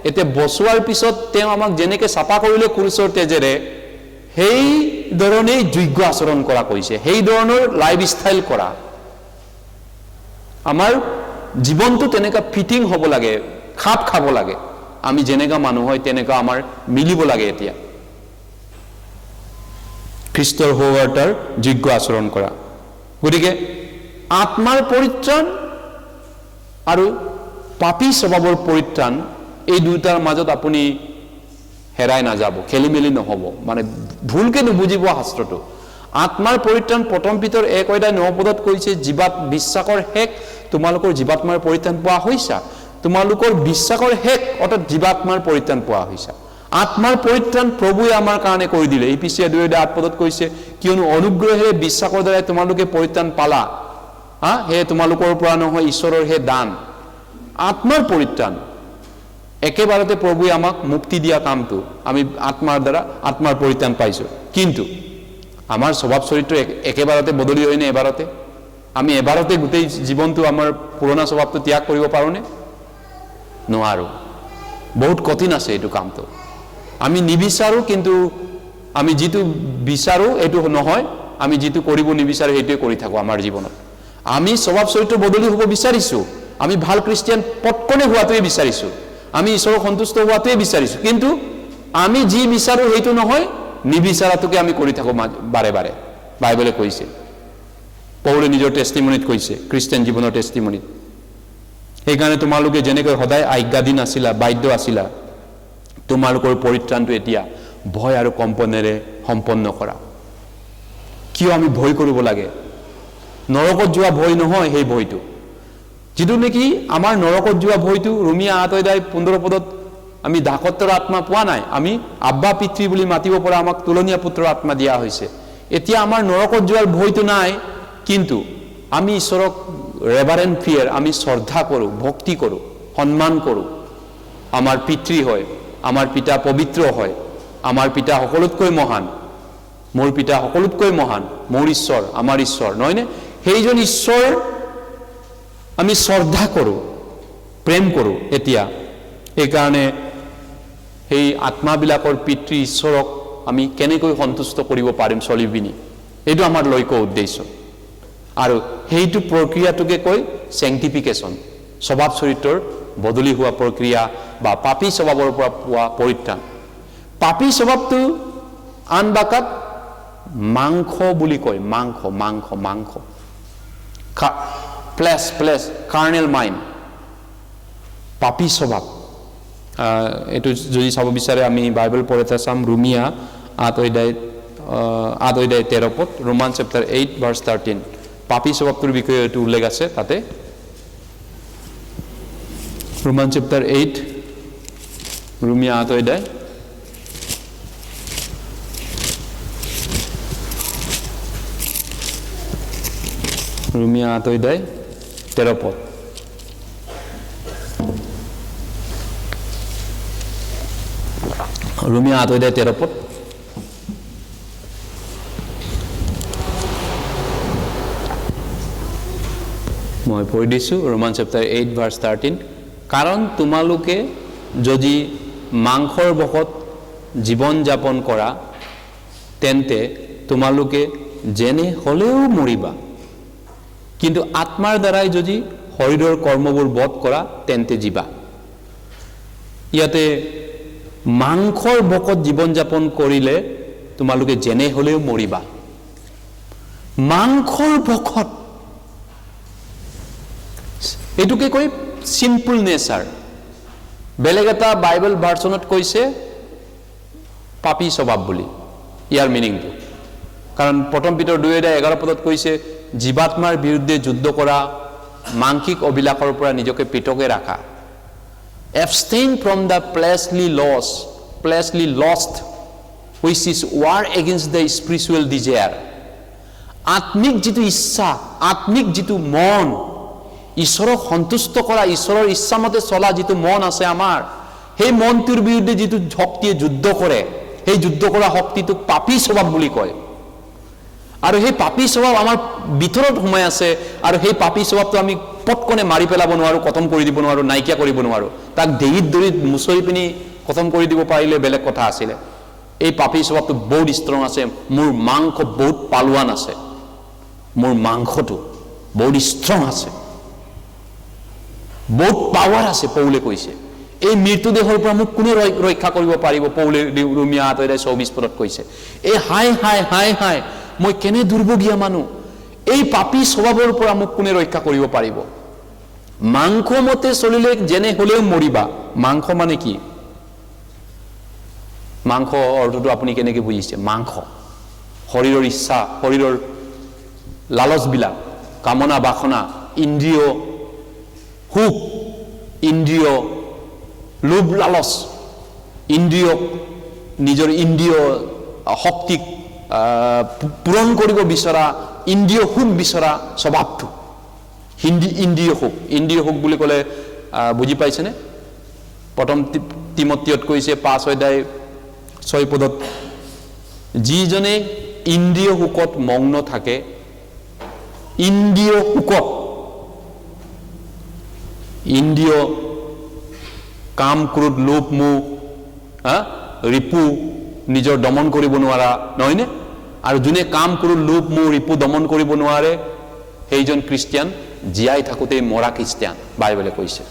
এতিয়া বচোৱাৰ পিছত তেওঁ আমাক যেনেকৈ চাফা কৰিলে ক্ৰুচৰ তেজেৰে, সেই ধৰণেই যোগ্য আচৰণ কৰা কৈছে, সেই ধৰণৰ লাইফ ষ্টাইল কৰা। আমাৰ জীৱনটো তেনেকুৱা ফিটিং হ'ব লাগে, খাপ খাব লাগে। আমি যেনেকুৱা মানুহ হয় তেনেকুৱা আমাৰ মিলিব লাগে। এতিয়া খ্ৰীষ্টৰ সুবাৰ্তাৰ যোগ্য আচৰণ কৰা। গতিকে আত্মাৰ পৰিত্ৰাণ আৰু পাপী স্বভাৱৰ পৰিত্ৰাণ, এই দুটাৰ মাজত আপুনি হেৰাই নাযাব, খেলি মেলি নহ'ব, মানে ভুলকে নুবুজিব শাস্ত্ৰটো। আত্মাৰ পৰিত্ৰাণ প্ৰথম পিতৰ 1:9 পদত কৈছে, বিশ্বাসৰ শেষ, তোমালোকৰ জীৱাত্মাৰ পৰিত্ৰাণ পোৱা হৈছা। তোমালোকৰ বিশ্বাসৰ শেষ অৰ্থাৎ জীৱাত্মাৰ পৰিত্ৰাণ পোৱা হৈছা। আত্মাৰ পৰিত্ৰাণ প্ৰভুৱে আমাৰ কাৰণে কৰি দিলে। ইফিছিয়া 2:8 পদত কৈছে, কিয়নো অনুগ্ৰহেৰে বিশ্বাসৰ দ্বাৰাই তোমালোকে পৰিত্ৰাণ পালা, সেয়ে তোমালোকৰ পৰা নহয়, ঈশ্বৰৰ হে দান। আত্মাৰ পৰিত্ৰাণ একেবাৰতে প্ৰভুৱে আমাক মুক্তি দিয়া কামটো আমি আত্মাৰ দ্বাৰা আত্মাৰ পৰিত্ৰাণ পাইছোঁ। কিন্তু আমাৰ স্বভাৱ চৰিত্ৰ একেবাৰতে বদলি হয়নে? এবাৰতে আমি এবাৰতে গোটেই জীৱনটো আমাৰ পুৰণা স্বভাৱটো ত্যাগ কৰিব পাৰোঁনে? নোৱাৰোঁ। বহুত কঠিন আছে এইটো কামটো। আমি নিবিচাৰোঁ, কিন্তু আমি যিটো বিচাৰোঁ এইটো নহয়, আমি যিটো কৰিব নিবিচাৰোঁ সেইটোৱে কৰি থাকোঁ আমাৰ জীৱনত। আমি স্বভাৱ চৰিত্ৰ বদলি হ'ব বিচাৰিছোঁ, আমি ভাল খ্ৰীষ্টিয়ান পটকনে হোৱাটোৱে বিচাৰিছোঁ, আমি ঈশ্বৰক সন্তুষ্ট হোৱাটোৱে বিচাৰিছোঁ, কিন্তু আমি যি বিচাৰোঁ সেইটো নহয়, নিবিচাৰাটোকে আমি কৰি থাকোঁ বাৰে বাৰে। বাইবেলে কৈছে, পৌলে নিজৰ টেষ্টিমনিত কৈছে, খ্ৰীষ্টিয়ান জীৱনৰ টেষ্টিমনিত। সেইকাৰণে তোমালোকে যেনেকৈ সদায় আজ্ঞাধীন আছিলা, বাধ্য আছিলা, তোমালোকৰ পৰিত্ৰাণটো এতিয়া ভয় আৰু কম্পনেৰে সম্পন্ন কৰা। কিয় আমি ভয় কৰিব লাগে? নৰকত যোৱা ভয় নহয় সেই ভয়টো, যিটো নেকি আমাৰ নৰকত যোৱা ভয়টো ৰোমিয়া 8:15 পদত আমি দাসত্বৰ আত্মা পোৱা নাই, আমি আব্বা পিতৃ বুলি মাতিব পৰা আমাক তুলনীয়া পুত্ৰৰ আত্মা দিয়া হৈছে। এতিয়া আমাৰ নৰকত যোৱাৰ ভয়টো নাই, কিন্তু আমি ঈশ্বৰক ৰেভাৰেণ্ট ফিয়াৰ, আমি শ্ৰদ্ধা কৰোঁ, ভক্তি কৰোঁ, সন্মান কৰোঁ। আমাৰ পিতৃ হয়, আমাৰ পিতা পবিত্ৰ হয়, আমাৰ পিতা সকলোতকৈ মহান, মোৰ পিতা সকলোতকৈ মহান, মোৰ ঈশ্বৰ, আমাৰ ঈশ্বৰ, নহয়নে? সেইজন ঈশ্বৰ আমি শ্ৰদ্ধা কৰোঁ, প্ৰেম কৰোঁ। এতিয়া এইকাৰণে সেই আত্মাবিলাকৰ পিতৃ ঈশ্বৰক আমি কেনেকৈ সন্তুষ্ট কৰিব পাৰিম চলি পিনি? এইটো আমাৰ লক্ষ্য উদ্দেশ্য আৰু সেইটো প্ৰক্ৰিয়াটোকে কয় চেংটিফিকেশ্যন স্বভাৱ চৰিত্ৰৰ বদলি হোৱা প্ৰক্ৰিয়া বা পাপী স্বভাৱৰ পৰা পোৱা পৰিত্ৰাণ পাপী স্বভাৱটো আন বাকাত মাংস বুলি কয় মাংস মাংস মাংস ফ্লেছ কাৰ্নেল মাইণ্ড পাপী স্বভাৱ এইটো যদি চাব বিচাৰে আমি বাইবেল পঢ়িতে চাম ৰোমিয়া 8 অধ্যায় 13 পদ ৰোমান চেপ্টাৰ 8 ভাৰ্ছ 13 পাপী স্বভাৱটোৰ বিষয়ে এইটো উল্লেখ আছে তাতে ৰোমান চেপ্টাৰ 8 ৰোমিয়া 8 অধ্যায় ৰোমিয়া 8 অধ্যায় 13 পদ ৰোমিয়া 8 অধ্যায় 13 পদ মই পঢ়ি দিছোঁ ৰোমান চেপ্টাৰ 8 ভাৰ্ছ 13 কাৰণ তোমালোকে যদি মাংসৰ বশত জীৱন যাপন কৰা তেন্তে তোমালোকে যেনে হ'লেও মৰিবা কিন্তু আত্মাৰ দ্বাৰাই যদি শৰীৰৰ কৰ্মবোৰ বধ কৰা তেন্তে জীবা ইয়াতে মাংসৰ বশত জীৱন যাপন কৰিলে তোমালোকে যেনে হ'লেও মৰিবা মাংসৰ বশত এটুকে কই সিম্পল নেচাৰ বেলেগ এটা বাইবেল ভাৰ্চনত কৈছে পাপী স্বভাৱ বুলি ইয়াৰ মিনিংটো কাৰণ প্ৰথম পিতৰ 2:11 পদত কৈছে জীৱাত্মাৰ বিৰুদ্ধে যুদ্ধ কৰা মাংসিক অভিলাষৰ পৰা নিজকে পৃথকে ৰাখা abstain from the fleshly lust which is war against the spiritual desire আত্মিক যেটো ইচ্ছা আত্মিক যেটো মন ঈশ্বৰক সন্তুষ্ট কৰা ঈশ্বৰৰ ইচ্ছামতে চলা যেটো মন আছে আমাৰ সেই মনটোৰ বিৰুদ্ধে যেটো শক্তিয়ে যুদ্ধ কৰে সেই যুদ্ধ কৰা শক্তিটোক পাপী স্বভাৱ বুলি কয় আৰু সেই পাপী স্বভাৱ আমাৰ ভিতৰত সোমাই আছে আৰু সেই পাপী স্বভাৱটো আমি পটকনে মাৰি পেলাব নোৱাৰো খতম কৰি দিব নোৱাৰো নাইকিয়া কৰিব নোৱাৰো তাক দেহিত দৰিত মুছৰি পিনি খতম কৰি দিব পাৰিলে বেলেগ কথা আছিল এই পাপী স্বভাৱটো বহুত ষ্ট্ৰং আছে মোৰ মাংস বহুত পালুৱান আছে মোৰ মাংসটো বহুত ষ্ট্ৰং আছে বহুত পাৱাৰ আছে পৌলে কৈছে এই মৃত্যু দেহৰ পৰা মোক কোনে ৰক্ষা কৰিব পাৰিব পৌলে ৰোমিয়া 8:24 পদত কৈছে এই হাই মই কেনে দুৰ্ভগীয়া মানুহ এই পাপী স্বভাৱৰ পৰা মোক কোনে ৰক্ষা কৰিব পাৰিব মাংস মতে চলিলে যেনে হ'লেও মৰিবা মাংস মানে কি মাংস অৰ্থটো আপুনি কেনেকৈ বুজিছে মাংস শৰীৰৰ ইচ্ছা শৰীৰৰ লালচবিলাক কামনা বাসনা ইন্দ্ৰিয় সুখ ইন্দ্ৰিয় লোভ লালচ ইন্দ্ৰিয় নিজৰ ইন্দ্ৰিয় শক্তিক পূৰণ কৰিব বিচৰা ইন্দ্ৰিয় সুখ বিচৰা স্বভাৱটো ইন্দ্ৰিয় সুখ বুলি ক'লে বুজি পাইছেনে প্ৰথম তিমথিয়ত কৈছে 5:6 পদত যিজনে ইন্দ্ৰিয় সুখত মগ্ন থাকে ইন্দ্ৰিয় সুখত ইন্দ্ৰিয় কাম ক্ৰোধ লোভ মোহ ৰিপু নিজৰ দমন কৰিব নোৱাৰা নহয়নে আৰু যোনে কাম ক্ৰোধ লোভ মোহ ৰিপু দমন কৰিব নোৱাৰে সেইজন খ্ৰীষ্টিয়ান জীয়াই থাকোতে মৰা খ্ৰীষ্টিয়ান বাইবেলে কৈছে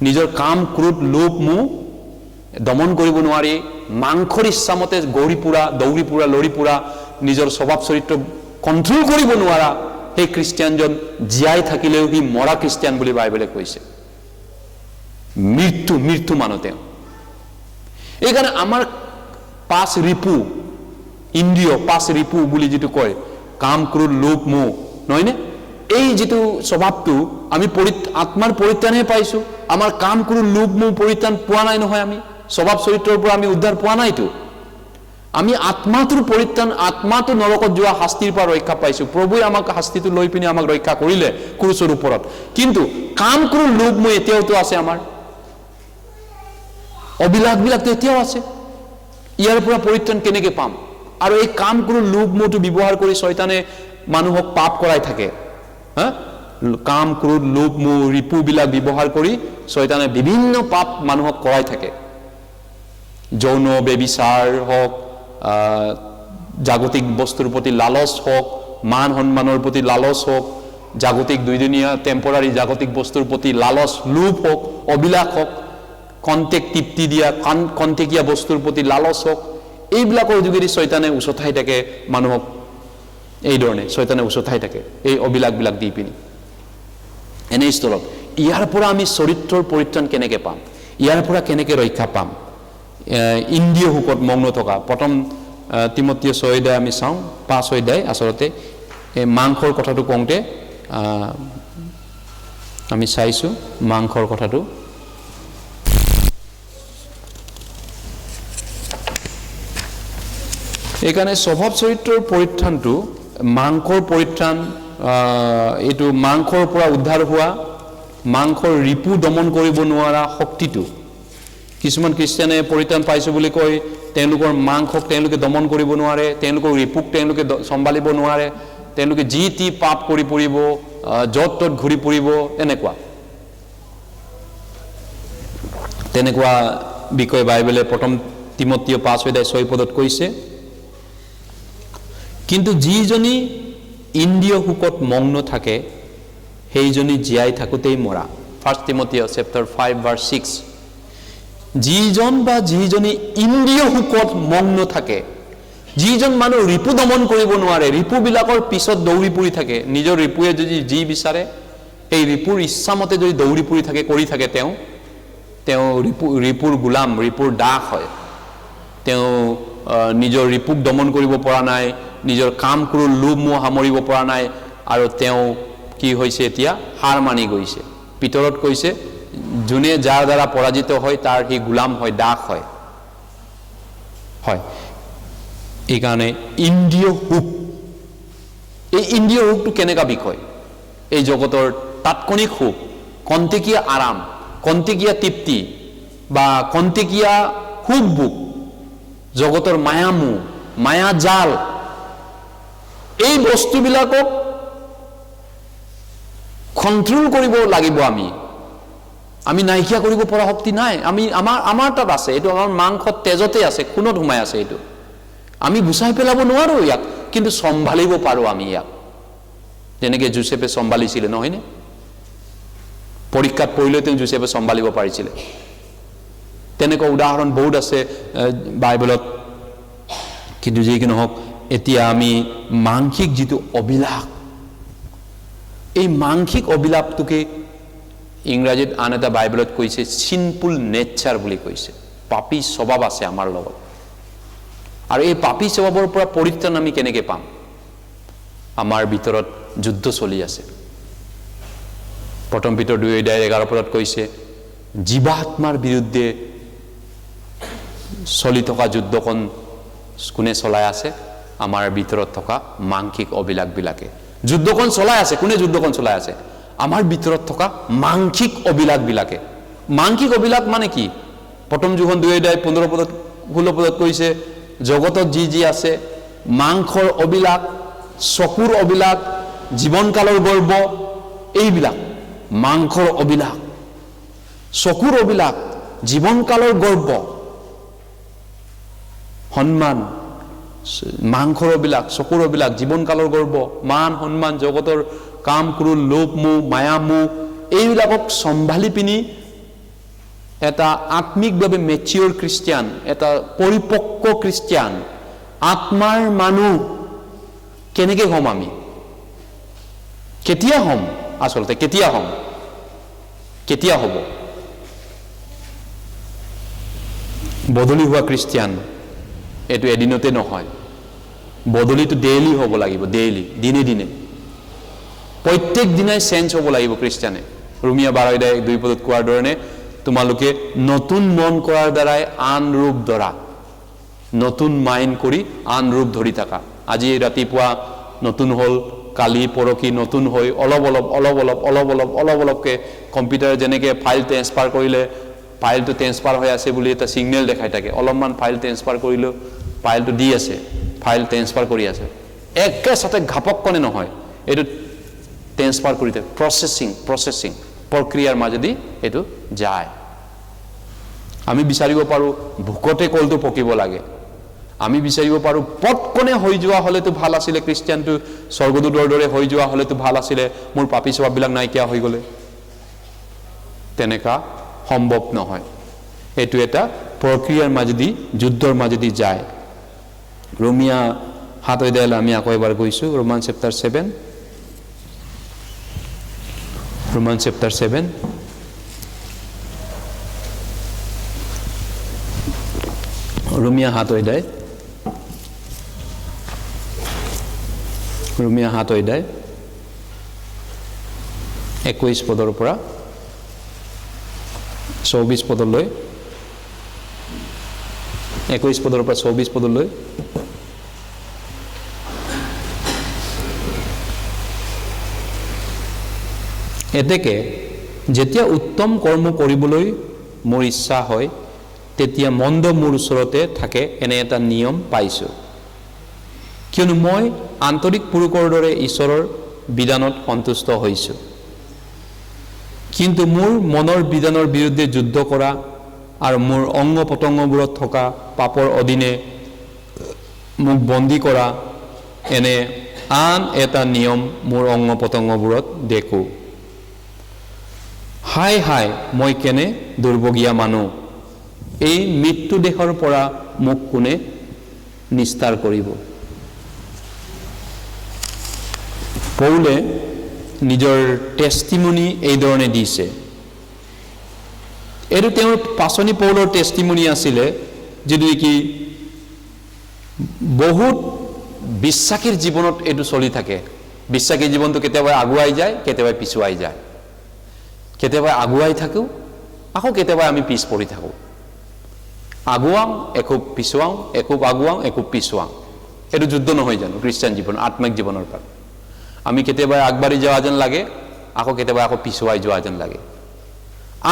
নিজৰ কাম ক্ৰোধ লোভ মোহ দমন কৰিব নোৱাৰি মাংসৰ ইচ্ছামতে গৌৰি পুৰা দৌৰি পুৰা লৰি পুৰা নিজৰ স্বভাৱ চৰিত্ৰ কন্ট্ৰোল কৰিব নোৱাৰা সেই খ্ৰীষ্টিয়ানজন জীয়াই থাকিলেও সি মৰা খ্ৰীষ্টিয়ান বুলি বাইবেলে কৈছে মৃত্যু মানতে এইকাৰণে আমাৰ পাঁচ ৰিপু ইন্দ্ৰিয় পাঁচ ৰিপু বুলি যেটো কয় কাম ক্ৰোধ লোভ মোহ নহয়নে এই যেটো স্বভাৱটো আমি আত্মাৰ পৰিত্ৰাণহে পাইছো আমাৰ কাম ক্ৰোধ লোভ মোহ পৰিত্ৰাণ পোৱা নাই নহয় আমি স্বভাৱ চৰিত্ৰৰ পৰা আমি উদ্ধাৰ পোৱা নাইতো আমি আত্মাটোৰ পৰিত্ৰাণ আত্মাটো নৰকত যোৱা শাস্তিৰ পৰা ৰক্ষা পাইছো প্ৰভুৱে আমাক শাস্তিটো লৈ পিনে আমাক ৰক্ষা কৰিলে ক্ৰুচৰ ওপৰত কিন্তু কাম ক্ৰোধ লোভ মোহ এতিয়াওতো আছে আমাৰ অবিলাসবিলাকতো এতিয়াও আছে ইয়াৰ পৰা পৰিত্ৰাণ কেনেকৈ পাম আৰু এই কাম ক্ৰোধ লোভ মোহটো ব্যৱহাৰ কৰি শয়তানে মানুহক পাপ কৰাই থাকে কাম ক্ৰোধ লোভ মোহ ৰিপুবিলাক ব্যৱহাৰ কৰি শয়তানে বিভিন্ন পাপ মানুহক কৰাই থাকে যৌন বেবিচাৰ হওক জাগতিক বস্তুৰ প্ৰতি লালচ হওক, মান সন্মানৰ প্ৰতি লালচ হওক, জাগতিক দুইদিনীয়া টেম্পৰাৰী জাগতিক বস্তুৰ প্ৰতি লালচ, লোভ হওক, অবিলাস হওক, কন্টেক তৃপ্তি দিয়া কন্টেকীয়া বস্তুৰ প্ৰতি লালচ হওক, এইবিলাকৰ যোগেদি শয়তানে উচতাই থাকে মানুহক। এই ধৰণে শয়তানে উচতাই থাকে এই অবিলাসবিলাক দি পিনি। এনে স্থলত ইয়াৰ পৰা আমি চৰিত্ৰৰ পৰিত্ৰাণ কেনেকৈ পাম, ইয়াৰ পৰা কেনেকৈ ৰক্ষা পাম? ইন্দ্ৰিয় সুখত মগ্ন থকা প্ৰথম তিমথিয় 6 অধ্যায় আমি চাওঁ, 5 অধ্যায় আচলতে এই মাংসৰ কথাটো কওঁতে আমি চাইছোঁ মাংসৰ কথাটো। এইকাৰণে স্বভাৱ চৰিত্ৰৰ পৰিত্ৰাণটো, মাংসৰ পৰিত্ৰাণ, এইটো মাংসৰ পৰা উদ্ধাৰ হোৱা, মাংসৰ ৰিপু দমন কৰিব নোৱাৰা শক্তিটো। কিছুমান খ্ৰীষ্টিয়ানে পৰিত্ৰাণ পাইছোঁ বুলি কয়, তেওঁলোকৰ মাংসক তেওঁলোকে দমন কৰিব নোৱাৰে, তেওঁলোকৰ ৰিপুক তেওঁলোকে চম্ভালিব নোৱাৰে, তেওঁলোকে যি টি পাপ কৰি ফুৰিব, য'ত ত'ত ঘূৰি ফুৰিব, তেনেকুৱা বিষয়ে বাইবেলে প্ৰথম তিমথিয় 5 অধ্যায় 6 পদত কৈছে। কিন্তু যিজনী ইন্দ্ৰিয় সুখত মগ্ন থাকে সেইজনী জীয়াই থাকোঁতেই মৰা। 1 Timothy chapter 5 verse 6। যিজন বা যিজনী ইন্দ্ৰিয় সুখত মগ্ন থাকে, যিজন মানুহ ৰিপু দমন কৰিব নোৱাৰে, ৰিপুবিলাকৰ পিছত দৌৰি ফুৰি থাকে, নিজৰ ৰিপুৱে যদি যি বিচাৰে এই ৰিপুৰ ইচ্ছামতে যদি দৌৰি ফুৰি থাকে, কৰি থাকে, তেওঁ ৰিপুৰ গোলাম, ৰিপুৰ দাস হয়। তেওঁ নিজৰ ৰিপুক দমন কৰিব পৰা নাই, নিজৰ কাম ক্ৰোধ লোভ মোহ সামৰিব পৰা নাই, আৰু তেওঁ কি হৈছে এতিয়া হাৰ মানি গৈছে। ভিতৰত কৈছে যোনে যাৰ দ্বাৰা পৰাজিত হয় তাৰ সি গোলাম হয়, দাস হয়। এইকাৰণে ইন্দ্ৰিয় সুখ, এই ইন্দ্ৰিয় সুখটো কেনেকুৱা বিষয়? এই জগতৰ তাৎক্ষণিক সুখ, কন্টেকীয়া আৰাম, কন্টেকীয়া তৃপ্তি বা কন্টেকীয়া সুখ বুক, জগতৰ মায়ামোহ, মায়া জাল, এই বস্তুবিলাকক কন্ট্ৰোল কৰিব লাগিব। আমি নাইকিয়া কৰিব পৰা শক্তি নাই, আমাৰ তাত আছে, এইটো আমাৰ মাংসত তেজতে আছে, খুনত সোমাই আছে। এইটো আমি গুচাই পেলাব নোৱাৰো ইয়াক, কিন্তু চম্ভালিব পাৰো আমি ইয়াক, যেনেকৈ যোচেফে চম্ভালিছিলে, নহয়নে? পৰীক্ষাত পৰিলে তেওঁ যোচেফে চম্ভালিব পাৰিছিলে। তেনেকুৱা উদাহৰণ বহুত আছে বাইবেলত। কিন্তু যি কি নহওক, এতিয়া আমি মাংসিক যিটো অবিলাস, এই মাংসিক অবিলাপটোকে ইংৰাজীত আন এটা বাইবেলত কৈছে চিনফুল নেচাৰ বুলি কৈছে। পাপী স্বভাৱ আছে আমাৰ লগত, আৰু এই পাপী স্বভাৱৰ পৰা পৰিত্ৰাণ আমি কেনেকৈ পাম? আমাৰ ভিতৰত যুদ্ধ চলি আছে। প্ৰথম পিতৰ 2 অধ্যায় 11 পদত কৈছে জীৱাত্মাৰ বিৰুদ্ধে চলি থকা যুদ্ধখন কোনে চলাই আছে? আমাৰ ভিতৰত থকা মাংসিক অবিলাসবিলাকে যুদ্ধখন চলাই আছে। কোনে যুদ্ধখন চলাই আছে? আমাৰ ভিতৰত থকা মাংসিক অবিলাসবিলাকে। মাংসিক অবিলাস মানে কি? প্ৰথম যোখন 2 অধ্যায় 15 পদত 16 পদত কৈছে জগতত যি আছে, মাংসৰ অবিলাস, চকুৰ অবিলাস, জীৱনকালৰ গৰ্ব, এইবিলাক মাংসৰ অবিলাস, চকুৰ অবিলাস, জীৱনকালৰ গৰ্ব, সন্মান, মাংসৰ অবিলাস, চকুৰ অবিলাস, জীৱনকালৰ গৰ্ব, মান সন্মান, জগতৰ কাম ক্ৰোধ লোভ মোহ মায়া মোহ, এইবিলাকক চম্ভালি পিনি এটা আত্মিকভাৱে মেচিয়ৰ খ্ৰীষ্টিয়ান, এটা পৰিপক্ক খ্ৰীষ্টিয়ান, আত্মাৰ মানুহ কেনেকৈ হ'ম? আমি কেতিয়া হ'ম? আচলতে কেতিয়া হ'ম? কেতিয়া হ'ব? বদলি হোৱা খ্ৰীষ্টিয়ান এইটো এদিনতে নহয়, বদলিটো ডেইলি হ'ব লাগিব, ডেইলি, দিনে দিনে, প্ৰত্যেক দিনাই চেঞ্জ হ'ব লাগিব খ্ৰীষ্টিয়ানে। ৰোমিয়া 12 অধ্যায় 2 পদত কোৱাৰ ধৰণে তোমালোকে নতুন মন কৰাৰ দ্বাৰাই আন ৰূপ ধৰা, নতুন মাইণ্ড কৰি আন ৰূপ ধৰি থাকা। আজি ৰাতিপুৱা নতুন হ'ল, কালি পৰহি নতুন হৈ অলপকৈ কম্পিউটাৰ যেনেকৈ ফাইল ট্ৰেন্সফাৰ কৰিলে ফাইলটো ট্ৰেন্সফাৰ হৈ আছে বুলি এটা ছিগনেল দেখাই থাকে, অলপমান ফাইল ট্ৰেন্সফাৰ কৰিলেও ফাইলটো দি আছে, ফাইল ট্ৰেন্সফাৰ কৰি আছে, একেচাতে ঘাপককণে নহয়, এইটো ট্ৰেন্সফাৰ কৰি থাকে, প্ৰচেছিং প্ৰক্ৰিয়াৰ মাজেদি এইটো যায়। আমি বিচাৰিব পাৰোঁ ভোকতে কলটো পকিব লাগে, আমি বিচাৰিব পাৰোঁ পটকনে হৈ যোৱা হ'লেতো ভাল আছিলে, খ্ৰীষ্টিয়ানটো স্বৰ্গদূতৰ দৰে হৈ যোৱা হ'লেতো ভাল আছিলে, মোৰ পাপী স্বভাৱবিলাক নাইকিয়া হৈ গ'লে। তেনেকা সম্ভৱ নহয়। এইটো এটা প্ৰক্ৰিয়াৰ মাজেদি, যুদ্ধৰ মাজেদি যায়। ৰোমিয়া 7 অধ্যায়লৈ আমি আকৌ এবাৰ গৈছোঁ। ৰোমান চেপ্টাৰ 7, ৰোমান চেপ্টাৰ 7, ৰোমিয়া 7 অধ্যায়, ৰোমিয়া 7 অধ্যায় 21 পদৰ পৰা 24 পদলৈ, 21 পদৰ পৰা 24 পদলৈ এতেকে যেতিয়া উত্তম কৰ্ম কৰিবলৈ মোৰ ইচ্ছা হয়, তেতিয়া মন্দ মোৰ ওচৰতে থাকে এনে এটা নিয়ম পাইছোঁ। কিয়নো মই আন্তৰিক পুৰুষৰ দৰে ঈশ্বৰৰ বিধানত সন্তুষ্ট হৈছোঁ, কিন্তু মোৰ মনৰ বিধানৰ বিৰুদ্ধে যুদ্ধ কৰা আৰু মোৰ অংগ পতংগবোৰত থকা পাপৰ অধীনে মোক বন্দী কৰা এনে আন এটা নিয়ম মোৰ অংগ পতংগবোৰত দেখোঁ। হাই হাই, মই কেনে দুৰ্ভগীয়া মানুহ! এই মৃত্যু দেহৰ পৰা মোক কোনে নিস্তাৰ কৰিব? পৌলে নিজৰ টেষ্টিমনি এইধৰণে দিছে। এইটো তেওঁৰ পাচনি পৌলৰ টেষ্টিমনি আছিলে, যিটো নেকি বহুত বিশ্বাসীৰ জীৱনত এইটো চলি থাকে। বিশ্বাসীৰ জীৱনটো কেতিয়াবা আগুৱাই যায়, কেতিয়াবা পিছুৱাই যায়, কেতিয়াবা আগুৱাই থাকোঁ, আকৌ কেতিয়াবা আমি পিছ পৰি থাকোঁ। আগুৱাওঁ, এখোপ পিছুৱাওঁ, এখোপ আগুৱাওঁ, এখোপ পিছুৱাওঁ। এইটো যুদ্ধ নহয় জানো খ্ৰীষ্টান জীৱন, আত্মিক জীৱনৰ পৰা? আমি কেতিয়াবা আগবাঢ়ি যোৱা যেন লাগে, আকৌ কেতিয়াবা আকৌ পিছুৱাই যোৱা যেন লাগে।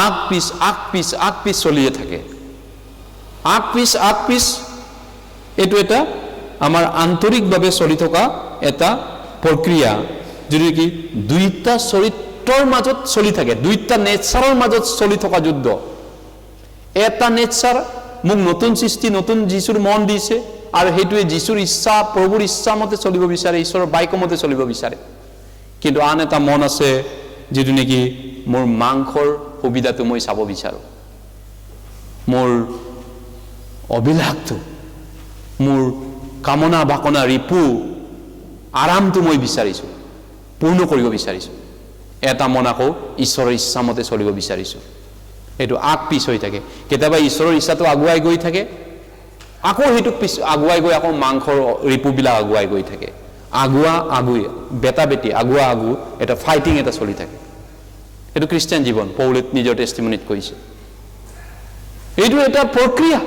আগ পিছ আগ পিছ আগ পিছ চলিয়ে থাকে। আগ পিছ এইটো এটা আমাৰ আন্তৰিকভাৱে চলি থকা এটা প্ৰক্ৰিয়া, যিটো কি দুইটা চৰিত্ৰৰ মাজত চলি থাকে, দুইটা নেচাৰৰ মাজত চলি থকা যুদ্ধ। এটা নেচাৰ মোক নতুন সৃষ্টি, নতুন যীশুৰ মন দিছে, আৰু সেইটোৱে যীশুৰ ইচ্ছা, প্ৰভুৰ ইচ্ছা মতে চলিব বিচাৰে, ঈশ্বৰৰ বাক্য মতে চলিব বিচাৰে। কিন্তু আন এটা মন আছে, যিটো নেকি মোৰ মাংসৰ সুবিধাটো মই চাব বিচাৰোঁ, মোৰ অভিলাষটো, মোৰ কামনা বাসনা, ৰিপু, আৰামটো মই বিচাৰিছোঁ, পূৰ্ণ কৰিব বিচাৰিছোঁ। এটা মন আকৌ ঈশ্বৰৰ ইচ্ছা মতে চলিব বিচাৰিছোঁ। এইটো আগ পিছ হৈ থাকে। কেতিয়াবা ঈশ্বৰৰ ইচ্ছাটো আগুৱাই গৈ থাকে, আকৌ সেইটো পিছ আগুৱাই গৈ আকৌ মাংসৰ ৰিপুবিলাক আগুৱাই গৈ থাকে। আগুৱা আগুৱাই, বেটা বেটি, আগুৱা আগু, এটা ফাইটিং এটা চলি থাকে। এইটো খ্ৰীষ্টান জীৱন, পৌলে নিজৰ টেষ্টিমনিত কৈছে। এইটো এটা প্ৰক্ৰিয়া,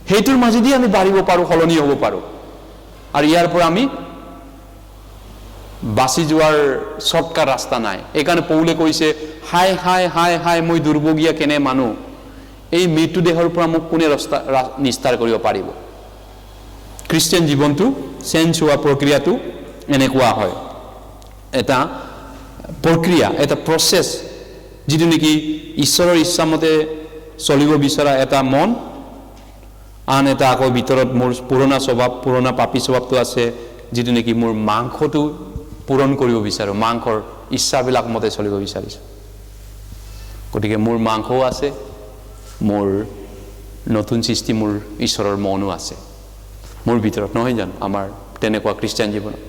সেইটোৰ মাজেদি আমি বাঢ়িব পাৰোঁ, সলনি হ'ব পাৰোঁ, আৰু ইয়াৰ পৰা আমি বাচি যোৱাৰ শ্বৰ্টকাট ৰাস্তা নাই। এইকাৰণে পৌলে কৈছে, হাই হাই হাই হাই, মই দুৰ্ভগীয়া কেনে মানুহ! এই মৃত্যু দেহৰ পৰা মোক কোনে নিস্তাৰ কৰিব পাৰিব? খ্ৰীষ্টিয়ান জীৱনটো চেঞ্জ হোৱা প্ৰক্ৰিয়াটো এনেকুৱা হয়, এটা প্ৰক্ৰিয়া, এটা প্ৰচেছ, যিটো নেকি ঈশ্বৰৰ ইচ্ছামতে চলিব বিচৰা এটা মন, আন এটা আকৌ ভিতৰত মোৰ পুৰণা স্বভাৱ, পুৰণা পাপী স্বভাৱটো আছে, যিটো নেকি মোৰ মাংসটো পূৰণ কৰিব বিচাৰোঁ, মাংসৰ ইচ্ছাবিলাক মতে চলিব বিচাৰিছোঁ। গতিকে মোৰ মাংসও আছে, মোৰ নতুন সৃষ্টি, মোৰ ঈশ্বৰৰ মনো আছে মোৰ ভিতৰত, নহয় জানো? আমাৰ তেনেকুৱা খ্ৰীষ্টান জীৱনত।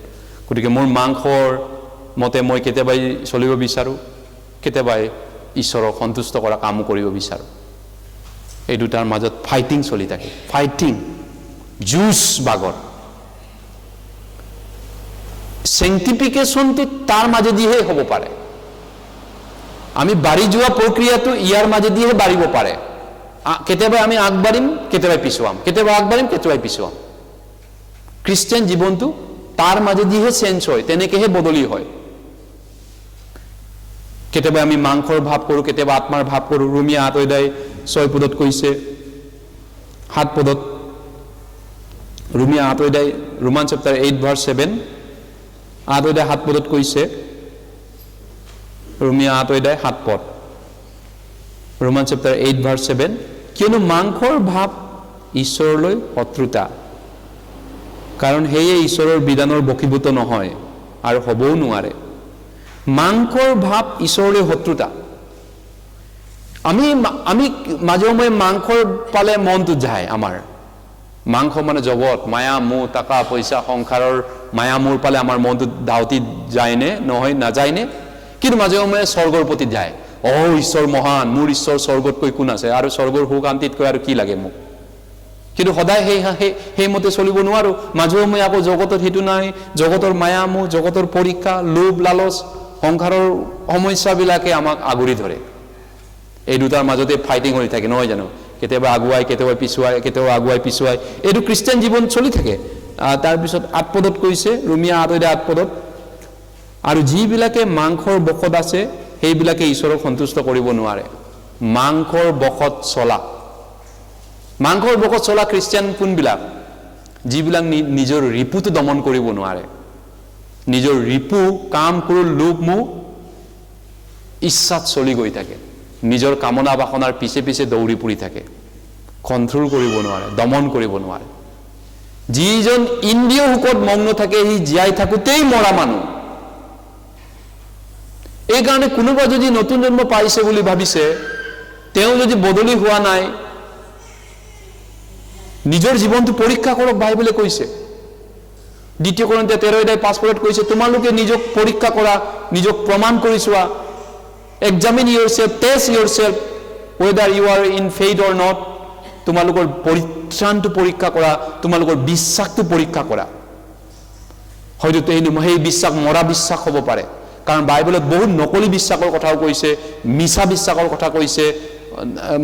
গতিকে মোৰ মাংসৰ মতে মই কেতিয়াবাই চলিব বিচাৰোঁ, কেতিয়াবাই ঈশ্বৰক সন্তুষ্ট কৰা কামো কৰিব বিচাৰোঁ। এই দুটাৰ মাজত ফাইটিং চলি থাকে, ফাইটিং, যুঁজ বাগৰ। চেংটিফিকেশ্যনটো তাৰ মাজেদিহে হ'ব পাৰে। আমি বাঢ়ি যোৱা প্ৰক্ৰিয়াটো ইয়াৰ মাজেদিহে বাঢ়িব পাৰে। কেতিয়াবা আমি আগবাঢ়িম, কেতিয়াবা পিছুৱাম, কেতিয়াবা আগবাঢ়িম, কেতিয়াবা পিছুৱাম। খ্ৰীষ্টিয়ান জীৱনটো তাৰ মাজেদিহে চেঞ্জ হয়, তেনেকৈহে বদলি হয়। কেতিয়াবা আমি মাংসৰ ভাৱ কৰোঁ, কেতিয়াবা আত্মাৰ ভাৱ কৰোঁ। ৰোমিয়া 8 অধ্যায় 6 পদত কৈছে, 7 পদত, ৰোমিয়া 8 অধ্যায়, ৰোমান চেপ্টাৰ 8 ভাৰ্চ 7, 8 অধ্যায় 7 পদত কৈছে, ৰোমিয়া 8 অধ্যায় 7 পদ, ৰোমান চেপ্টাৰ 8 ভাৰ্চ 7, কিয়নো মাংসৰ ভাৱ ঈশ্বৰলৈ শত্ৰুতা, কাৰণ সেয়ে ঈশ্বৰৰ বিধানৰ বশীভূত নহয় আৰু হ'বও নোৱাৰে। মাংসৰ ভাৱ ঈশ্বৰলৈ শত্ৰুতা। আমি মাজে সময়ে মাংসৰ পালে মনটো যায় আমাৰ। মাংস মানে জগত, মায়া মোহ টকা পইচা সংসাৰৰ মায়া মোৰ পালে আমাৰ মনটো ধাউতি যায়নে নহয়, নাযায়নে? কিন্তু মাজে সময়ে স্বৰ্গৰ প্ৰতি যায়। ঈশ্বৰ মহান, মোৰ ঈশ্বৰ স্বৰ্গতকৈ কোন আছে, আৰু স্বৰ্গৰ সুখ শান্তিতকৈ আৰু কি লাগে মোক? কিন্তু সদায় সেইমতে চলিব নোৱাৰো। মাজে সময়ে আকৌ জগতত সেইটো নাই, জগতৰ মায়া মোহ, জগতৰ পৰীক্ষা, লোভ লালচ, সংসাৰৰ সমস্যাবিলাকে আমাক আগুৰি ধৰে। এই দুটাৰ মাজতে ফাইটিং হৈ থাকে, নহয় জানো? কেতিয়াবা আগুৱাই, কেতিয়াবা পিছুৱাই, কেতিয়াবা আগুৱাই পিছুৱাই। এইটো খ্ৰীষ্টিয়ান জীৱন চলি থাকে। তাৰপিছত 8 পদত কৈছে, ৰোমিয়া 8 পদত, আৰু যিবিলাকে মাংসৰ বশত আছে সেইবিলাকে ঈশ্বৰক সন্তুষ্ট কৰিব নোৱাৰে। মাংসৰ বশত চলা, মাংসৰ বশত চলা খ্ৰীষ্টিয়ান কোনবিলাক? যিবিলাক নিজৰ ৰিপুটো দমন কৰিব নোৱাৰে। নিজৰ ৰিপু, কাম ক্ৰোধ লোভ মোহ ইচ্ছাত চলি গৈ থাকে, নিজৰ কামনা বাসনাৰ পিছে পিছে দৌৰি ফুৰি থাকে, কণ্ট্ৰল কৰিব নোৱাৰে, দমন কৰিব নোৱাৰে। যিজন ইন্দ্ৰিয় সুখত মগ্ন থাকে সি জীয়াই থাকোঁতেই মৰা মানুহ। এইকাৰণে কোনোবা যদি নতুন জন্ম পাইছে বুলি ভাবিছে, তেওঁ যদি বদলি হোৱা নাই, নিজৰ জীৱনটো পৰীক্ষা কৰক, বাইবেলে কৈছে। 2 Corinthians 13:5 কৈছে, তোমালোকে নিজক পৰীক্ষা কৰা, নিজক প্ৰমাণ কৰি চোৱা। Examine yourself, test yourself whether you are in faith or not. তোমালোকৰ পৰিত্ৰাণটো পৰীক্ষা কৰা, তোমালোকৰ বিশ্বাসটো পৰীক্ষা কৰা। হয়তো সেই বিশ্বাস মৰা বিশ্বাস হ'ব পাৰে, কাৰণ বাইবেলত বহুত নকলি বিশ্বাসৰ কথাও কৈছে, মিছা বিশ্বাসৰ কথা কৈছে,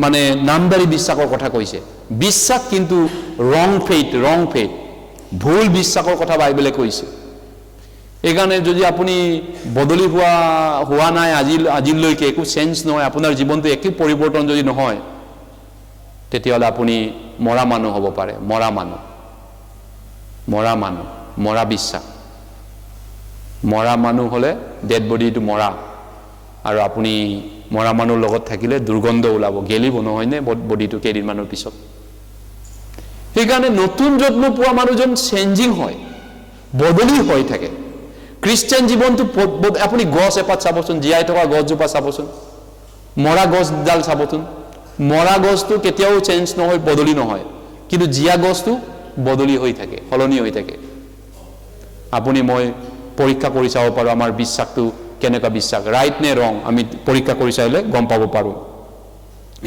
মানে নামদাৰী বিশ্বাসৰ কথা কৈছে। বিশ্বাস কিন্তু ৰং ফেইথ, ভুল বিশ্বাসৰ কথা বাইবেলে কৈছে। এইকাৰণে যদি আপুনি বদলি হোৱা নাই আজিলৈকে, একো চেঞ্জ নহয়, আপোনাৰ জীৱনটো একো পৰিৱৰ্তন যদি নহয়, তেতিয়াহ'লে আপুনি মৰা মানুহ হ'ব পাৰে। মৰা বিশ্বাস। মৰা মানুহ হ'লে ডেড বডিটো মৰা, আৰু আপুনি মৰা মানুহৰ লগত থাকিলে দুৰ্গন্ধ ওলাব, গেলিব, নহয়নে বডিটো কেইদিনমানৰ পিছত? সেইকাৰণে নতুন জন্ম পোৱা মানুহজন চেঞ্জিং হয়, বদলি হৈ থাকে। খ্ৰীষ্টিয়ান জীৱনটো আপুনি গছ এপাত চাবচোন, জীয়াই থকা গছজোপা চাবচোন, মৰা গছডাল চাবচোন। মৰা গছটো কেতিয়াও চেঞ্জ নহয়, বদলি নহয়, কিন্তু জীয়া গছটো বদলি হৈ থাকে, সলনি হৈ থাকে। আপুনি মই পৰীক্ষা কৰি চাব পাৰোঁ আমাৰ বিশ্বাসটো কেনেকুৱা বিশ্বাস, ৰাইট নে ৰং, আমি পৰীক্ষা কৰি চাইলে গম পাব পাৰোঁ।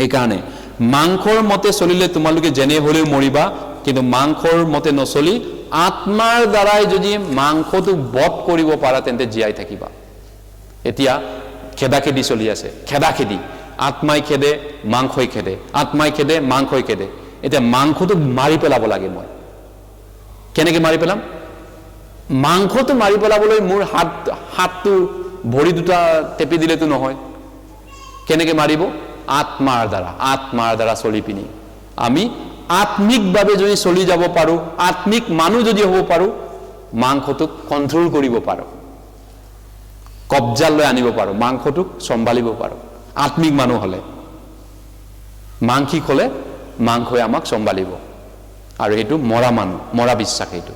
এইকাৰণে মাংসৰ মতে চলিলে তোমালোকে যেনে হ'লেও মৰিবা, কিন্তু মাংসৰ মতে নচলি আত্মাৰ দ্বাৰাই যদি মাংসটো বধ কৰিব পাৰা তেন্তে জীয়াই থাকিবা। এতিয়া খেদাখেদি চলি আছে, খেদাখেদি, আত্মাই খেদে মাংসই খেদে, আত্মাই খেদে মাংসই খেদে। এতিয়া মাংসটো মাৰি পেলাব লাগে। মই কেনেকৈ মাৰি পেলাম? মাংসটো মাৰি পেলাবলৈ মোৰ হাতটো ভৰি দুটা টেপি দিলেতো নহয়। কেনেকৈ মাৰিব? আত্মাৰ দ্বাৰা চলি পিনি আমি আত্মিকভাৱে যদি চলি যাব পাৰোঁ, আত্মিক মানুহ যদি হ'ব পাৰোঁ, মাংসটোক কণ্ট্ৰল কৰিব পাৰোঁ, কব্জালৈ আনিব পাৰোঁ, মাংসটোক চম্ভালিব পাৰোঁ। আত্মিক মানুহ হ'লে, মাংসিক হ'লে মাংসই আমাক চম্ভালিব, আৰু সেইটো মৰা মানুহ, মৰা বিশ্বাস, সেইটো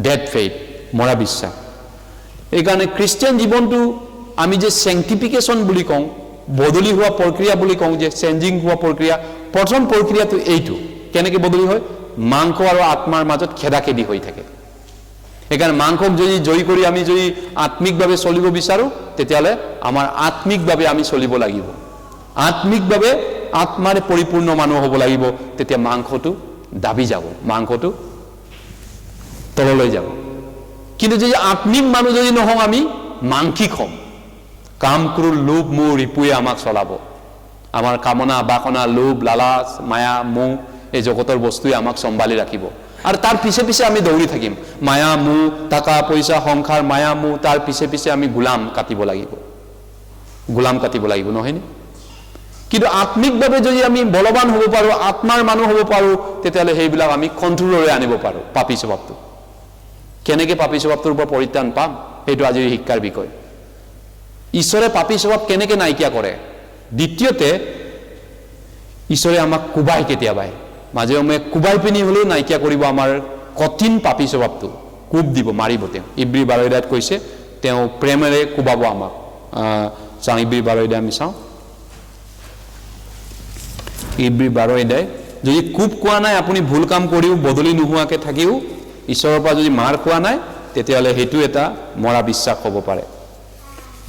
ডেড ফেইথ, মৰা বিশ্বাস। এইকাৰণে খ্ৰীষ্টিয়ান জীৱনটো আমি যে চেংটিফিকেশ্যন বুলি কওঁ, বদলি হোৱা প্ৰক্ৰিয়া বুলি কওঁ, যে চেঞ্জিং হোৱা প্ৰক্ৰিয়া, প্ৰথম প্ৰক্ৰিয়াটো এইটো। কেনেকৈ বদলি হয়? মাংস আৰু আত্মাৰ মাজত খেদাখেদি হৈ থাকে। সেইকাৰণে মাংসক যদি জয়ী কৰি আমি যদি আত্মিকভাৱে চলিব বিচাৰোঁ, তেতিয়াহ'লে আমাৰ আত্মিকভাৱে আমি চলিব লাগিব, আত্মিকভাৱে আত্মাৰে পৰিপূৰ্ণ মানুহ হ'ব লাগিব। তেতিয়া মাংসটো দাবি যাব, মাংসটো তললৈ যাব। কিন্তু যদি আত্মিক মানুহ যদি নহওঁ, আমি মাংসিক হ'ম। কাম ক্ৰোধ লোভ মোহ ৰিপুৱে আমাক চলাব। আমাৰ কামনা বাসনা, লোভ লালাচ, মায়া মোহ, এই জগতৰ বস্তুৱে আমাক চম্ভালি ৰাখিব, আৰু তাৰ পিছে পিছে আমি দৌৰি থাকিম। মায়া মোহ, টকা পইচা, সংসাৰ, মায়া মোহ, তাৰ পিছে পিছে আমি গোলাম কাটিব লাগিব, নহয়নে? কিন্তু আত্মিকভাৱে যদি আমি বলৱান হ'ব পাৰোঁ, আত্মাৰ মানুহ হ'ব পাৰোঁ, তেতিয়াহ'লে সেইবিলাক আমি কণ্ট্ৰলৰে আনিব পাৰোঁ পাপী স্বভাৱটো। কেনেকৈ পাপী স্বভাৱটোৰ পৰা পৰিত্ৰাণ পাম, সেইটো আজিৰ শিক্ষাৰ বিষয়। ঈশ্বৰে পাপী স্বভাৱ কেনেকৈ নাইকিয়া কৰে? দ্বিতীয়তে, ঈশ্বৰে আমাক কোবাই কেতিয়াবাই, মাজে সময়ে কোবাই পিনি হ'লেও নাইকিয়া কৰিব আমাৰ কঠিন পাপী স্বভাৱটো কোব দিব মাৰিব তেওঁ ইব্ৰী 12 কৈছে তেওঁ প্ৰেমেৰে কোবাব আমাক চাওঁ ইব্ৰী 12 আমি চাওঁ ইব্ৰী 12 যদি কোব কোৱা নাই আপুনি ভুল কাম কৰিও বদলি নোহোৱাকৈ থাকিও ঈশ্বৰৰ পৰা যদি মাৰ খোৱা নাই তেতিয়াহ'লে সেইটো এটা মৰা বিশ্বাস হ'ব পাৰে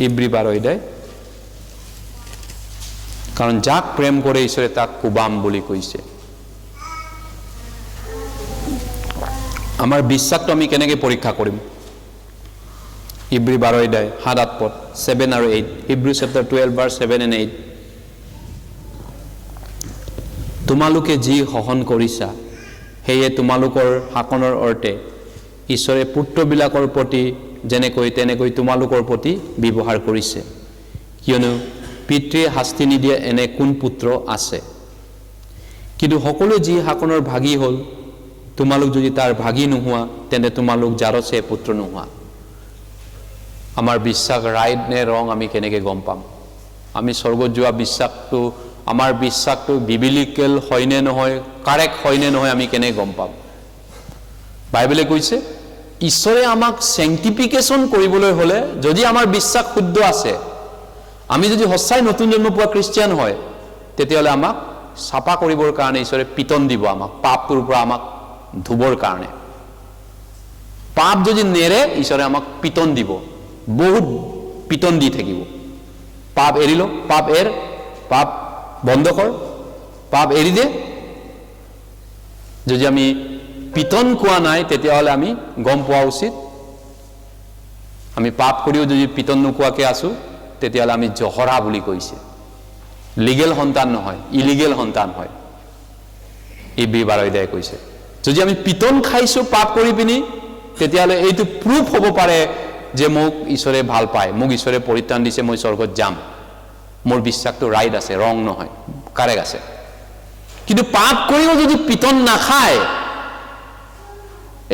ইব্ৰী 12 কাৰণ যাক প্ৰেম কৰে ঈশ্বৰে তাক কোবাম বুলি কৈছে আমাৰ বিশ্বাসটো আমি কেনেকৈ পৰীক্ষা কৰিম ইব্ৰী 12 7-8 পদ 7 আৰু 8 হিব্ৰু চেপ্টাৰ 12 ভাৰ্ছ 7 and 8 তোমালোকে যি সহন কৰিছা সেয়ে তোমালোকৰ শাসনৰ অৰ্থে ঈশ্বৰে পুত্ৰবিলাকৰ প্ৰতি যেনেকৈ তেনেকৈ তোমালোকৰ প্ৰতি ব্যৱহাৰ কৰিছে কিয়নো পিতৃয়ে শাস্তি নিদিয়ে এনে কোন পুত্ৰ আছে কিন্তু সকলো যি শাসনৰ ভাগী হ'ল তোমালোক যদি তাৰ ভাগী নোহোৱা তেন্তে তোমালোক যাৰছে পুত্ৰ নোহোৱা আমাৰ বিশ্বাস ৰাইট নে ৰং আমি কেনেকৈ গম পাম আমি স্বৰ্গত যোৱা বিশ্বাসটো আমাৰ বিশ্বাসটো বিবিলিকেল হয় নে নহয় কাৰেক্ট হয় নে নহয় আমি কেনেকৈ গম পাম বাইবেলে কৈছে ঈশ্বৰে আমাক সেংটিফিকেশন কৰিবলৈ হলে যদি আমাৰ বিশ্বাস শুদ্ধ আছে আমি যদি সঁচাই নতুন জন্ম পোৱা খ্ৰীষ্টিয়ান হয় তেতিয়াহ'লে আমাক সাপা কৰিবৰ কাৰণে ঈশ্বৰে পিতন দিব আমাক পাপটোৰ পৰা আমাক ধুবৰ কাৰণে পাপ যদি নেৰে ঈশ্বৰে আমাক পিতন দিব বহুত পিতন দি থাকিব পাপ এৰিলো পাপ পাপ বন্ধ কৰ পাপ এৰি দে যদি আমি পিতন কোৱা নাই তেতিয়াহ'লে আমি গম পোৱা উচিত আমি পাপ কৰিও যদি পিতন নোকোৱাকৈ আছো তেতিয়াহ'লে আমি জহৰা বুলি কৈছে লিগেল সন্তান নহয় ইলিগেল সন্তান হয় ইব্ৰী 12 কৈছে যদি আমি পিতন খাইছো পাপ কৰি পিনি তেতিয়াহ'লে এইটো প্ৰুফ হ'ব পাৰে যে মোক ঈশ্বৰে ভাল পায় মোক ঈশ্বৰে পৰিত্ৰাণ দিছে মই স্বৰ্গত যাম মোৰ বিশ্বাসটো ৰাইট আছে ৰং নহয় কাৰেক্ট আছে কিন্তু পাপ কৰিও যদি পিতন নাখায়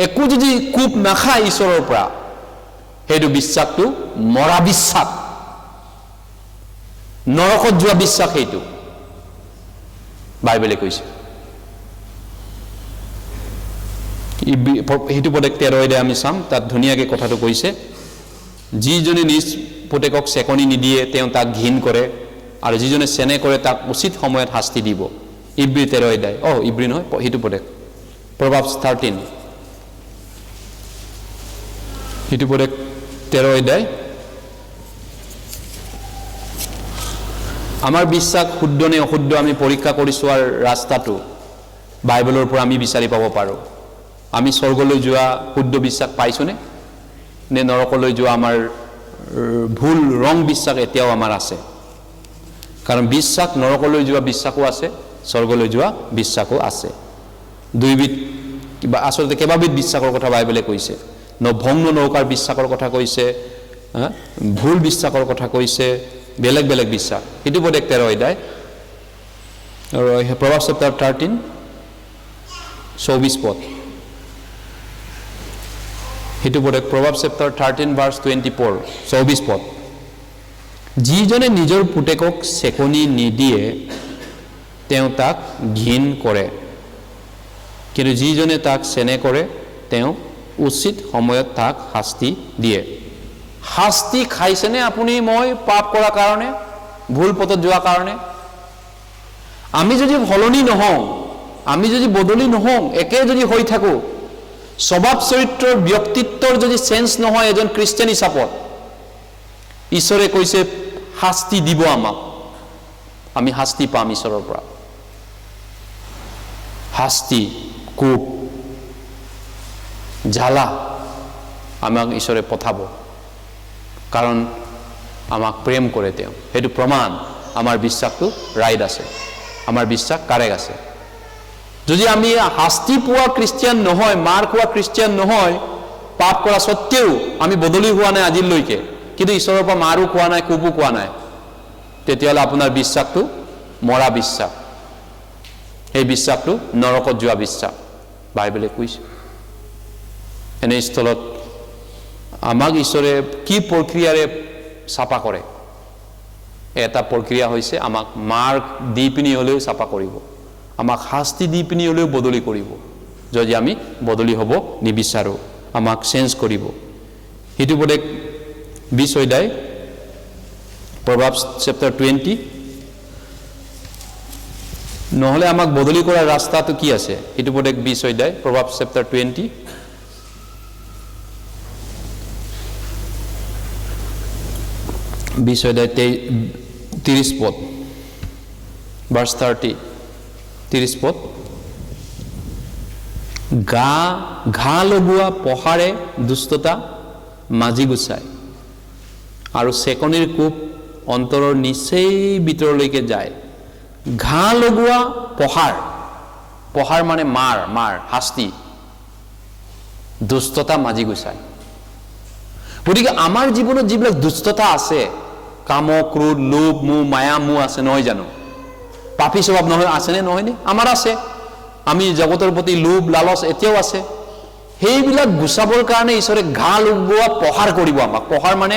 একো যদি কোপ নাখায় ঈশ্বৰৰ পৰা সেইটো বিশ্বাসটো মৰা বিশ্বাস নৰকত যোৱা বিশ্বাস সেইটো বাইবেলে কৈছে সেইটো পদক 13 আমি চাম তাত ধুনীয়াকৈ কথাটো কৈছে যিজনে নিজ পুতেকক চেকনি নিদিয়ে তেওঁ তাক ঘিণ কৰে আৰু যিজনে চেনে কৰে তাক উচিত সময়ত শাস্তি দিব ইব্ৰী 13 ইব্ৰী নহয় সেইটো পদক প্ৰভাৱছ 13 সেইটো পদক 13 আমাৰ বিশ্বাস শুদ্ধ নে অশুদ্ধ আমি পৰীক্ষা কৰি চোৱাৰ ৰাস্তাটো বাইবেলৰ পৰা আমি বিচাৰি পাব পাৰোঁ আমি স্বৰ্গলৈ যোৱা শুদ্ধ বিশ্বাস পাইছোনে নে নৰকলৈ যোৱা আমাৰ ভুল ৰং বিশ্বাস এতিয়াও আমাৰ আছে কাৰণ বিশ্বাস নৰকলৈ যোৱা বিশ্বাসো আছে স্বৰ্গলৈ যোৱা বিশ্বাসো আছে দুইবিধ কিবা আচলতে কেইবাবিধ বিশ্বাসৰ কথা বাইবেলে কৈছে ভগ্ন নৌকাৰ বিশ্বাসৰ কথা কৈছে ভুল বিশ্বাসৰ কথা কৈছে বেলেগ বেলেগ বিশ্বাস সেইটো পদক 13 আৰু প্ৰভাৱ চেপ্টাৰ 13 24 পদ সেইটো পদক প্ৰভাৱ চেপ্টাৰ 13 ভাৰ্ছ 24 24 পদ যিজনে নিজৰ পুতেকক চেকনি নিদিয়ে তেওঁ তাক ঘিণ কৰে কিন্তু যিজনে তাক চেনে কৰে তেওঁ উচিত সময়ত তাক শাস্তি দিয়ে শাস্তি খাইছেনে আপুনি মই পাপ কৰাৰ কাৰণে ভুল পথত যোৱাৰ কাৰণে আমি যদি সলনি নহওঁ আমি যদি বদলি নহওঁ একে যদি হৈ থাকো স্বভাৱ চৰিত্ৰৰ ব্যক্তিত্বৰ যদি চেঞ্জ নহয় এজন খ্ৰীষ্টিয়ান হিচাপত ঈশ্বৰে কৈছে শাস্তি দিব আমাক আমি শাস্তি পাম ঈশ্বৰৰ পৰা শাস্তি কোপ জ্বালা আমাক ঈশ্বৰে পঠাব কাৰণ আমাক প্ৰেম কৰে তেওঁ সেইটো প্ৰমাণ আমাৰ বিশ্বাসটো ৰাইট আছে আমাৰ বিশ্বাস কাৰেক্ট আছে যদি আমি শাস্তি পোৱা খ্ৰীষ্টিয়ান নহয় মাৰ খোৱা খ্ৰীষ্টিয়ান নহয় পাপ কৰা সত্ত্বেও আমি বদলি হোৱা নাই আজিলৈকে কিন্তু ঈশ্বৰৰ পৰা মাৰো খোৱা নাই কোপো খোৱা নাই তেতিয়াহ'লে আপোনাৰ বিশ্বাসটো মৰা বিশ্বাস এই বিশ্বাসটো নৰকত যোৱা বিশ্বাস বাইবেলে কৈছে এনে স্থলত আমাক ঈশ্বৰে কি প্ৰক্ৰিয়াৰে চাপা কৰে এটা প্ৰক্ৰিয়া হৈছে আমাক মাৰ্ক দি পিনি হ'লেও চাপা কৰিব আমাক শাস্তি দি পিনি হ'লেও বদলি কৰিব যদি আমি বদলি হ'ব নিবিচাৰোঁ আমাক চেঞ্জ কৰিব সেইটো উপদেশ 20 অধ্যায় Proverbs chapter 20 নহলে আমাক বদলি কৰাৰ ৰাস্তাটো কি আছে সেইটো উপদেশ 20 অধ্যায় Proverbs chapter 20 20 অধ্যায় 30 পদ verse 30 30 পদ ঘা লগোৱা পহাৰে দুষ্টতা মাজি গুচায় আৰু চেকনিৰ কোপ অন্তৰৰ নিচেই ভিতৰলৈকে যায় ঘা লগোৱা পহাৰ মানে মাৰ শাস্তি দুষ্টতা মাজি গুচায় গতিকে আমাৰ জীৱনত যিবিলাক দুষ্টতা আছে কাম ক্ৰোধ লোভ মোহ মায়া মোহ আছে নহয় জানো পাপী স্বভাৱ নহয় আছেনে নহয়নে আমাৰ আছে আমি জগতৰ প্ৰতি লোভ লালচ এতিয়াও আছে সেইবিলাক গুচাবৰ কাৰণে ঈশ্বৰে ঘা লগোৱা পহাৰ কৰিব আমাক পহাৰ মানে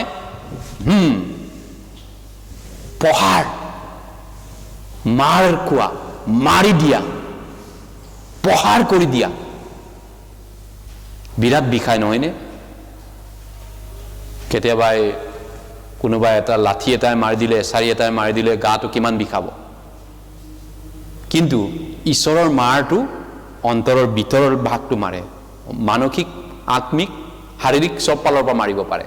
পহাৰ মাৰ খোৱা মাৰি দিয়া পহাৰ কৰি দিয়া বিৰাট বিষাই নহয়নে কেতিয়াবা কোনোবা এটা লাঠি এটাই মাৰি দিলে এছাৰি এটাই মাৰি দিলে গাটো কিমান বিষাব কিন্তু ঈশ্বৰৰ মাৰটো অন্তৰৰ ভিতৰৰ ভাগটো মাৰে মানসিক আত্মিক শাৰীৰিক সব পালৰ পৰা মাৰিব পাৰে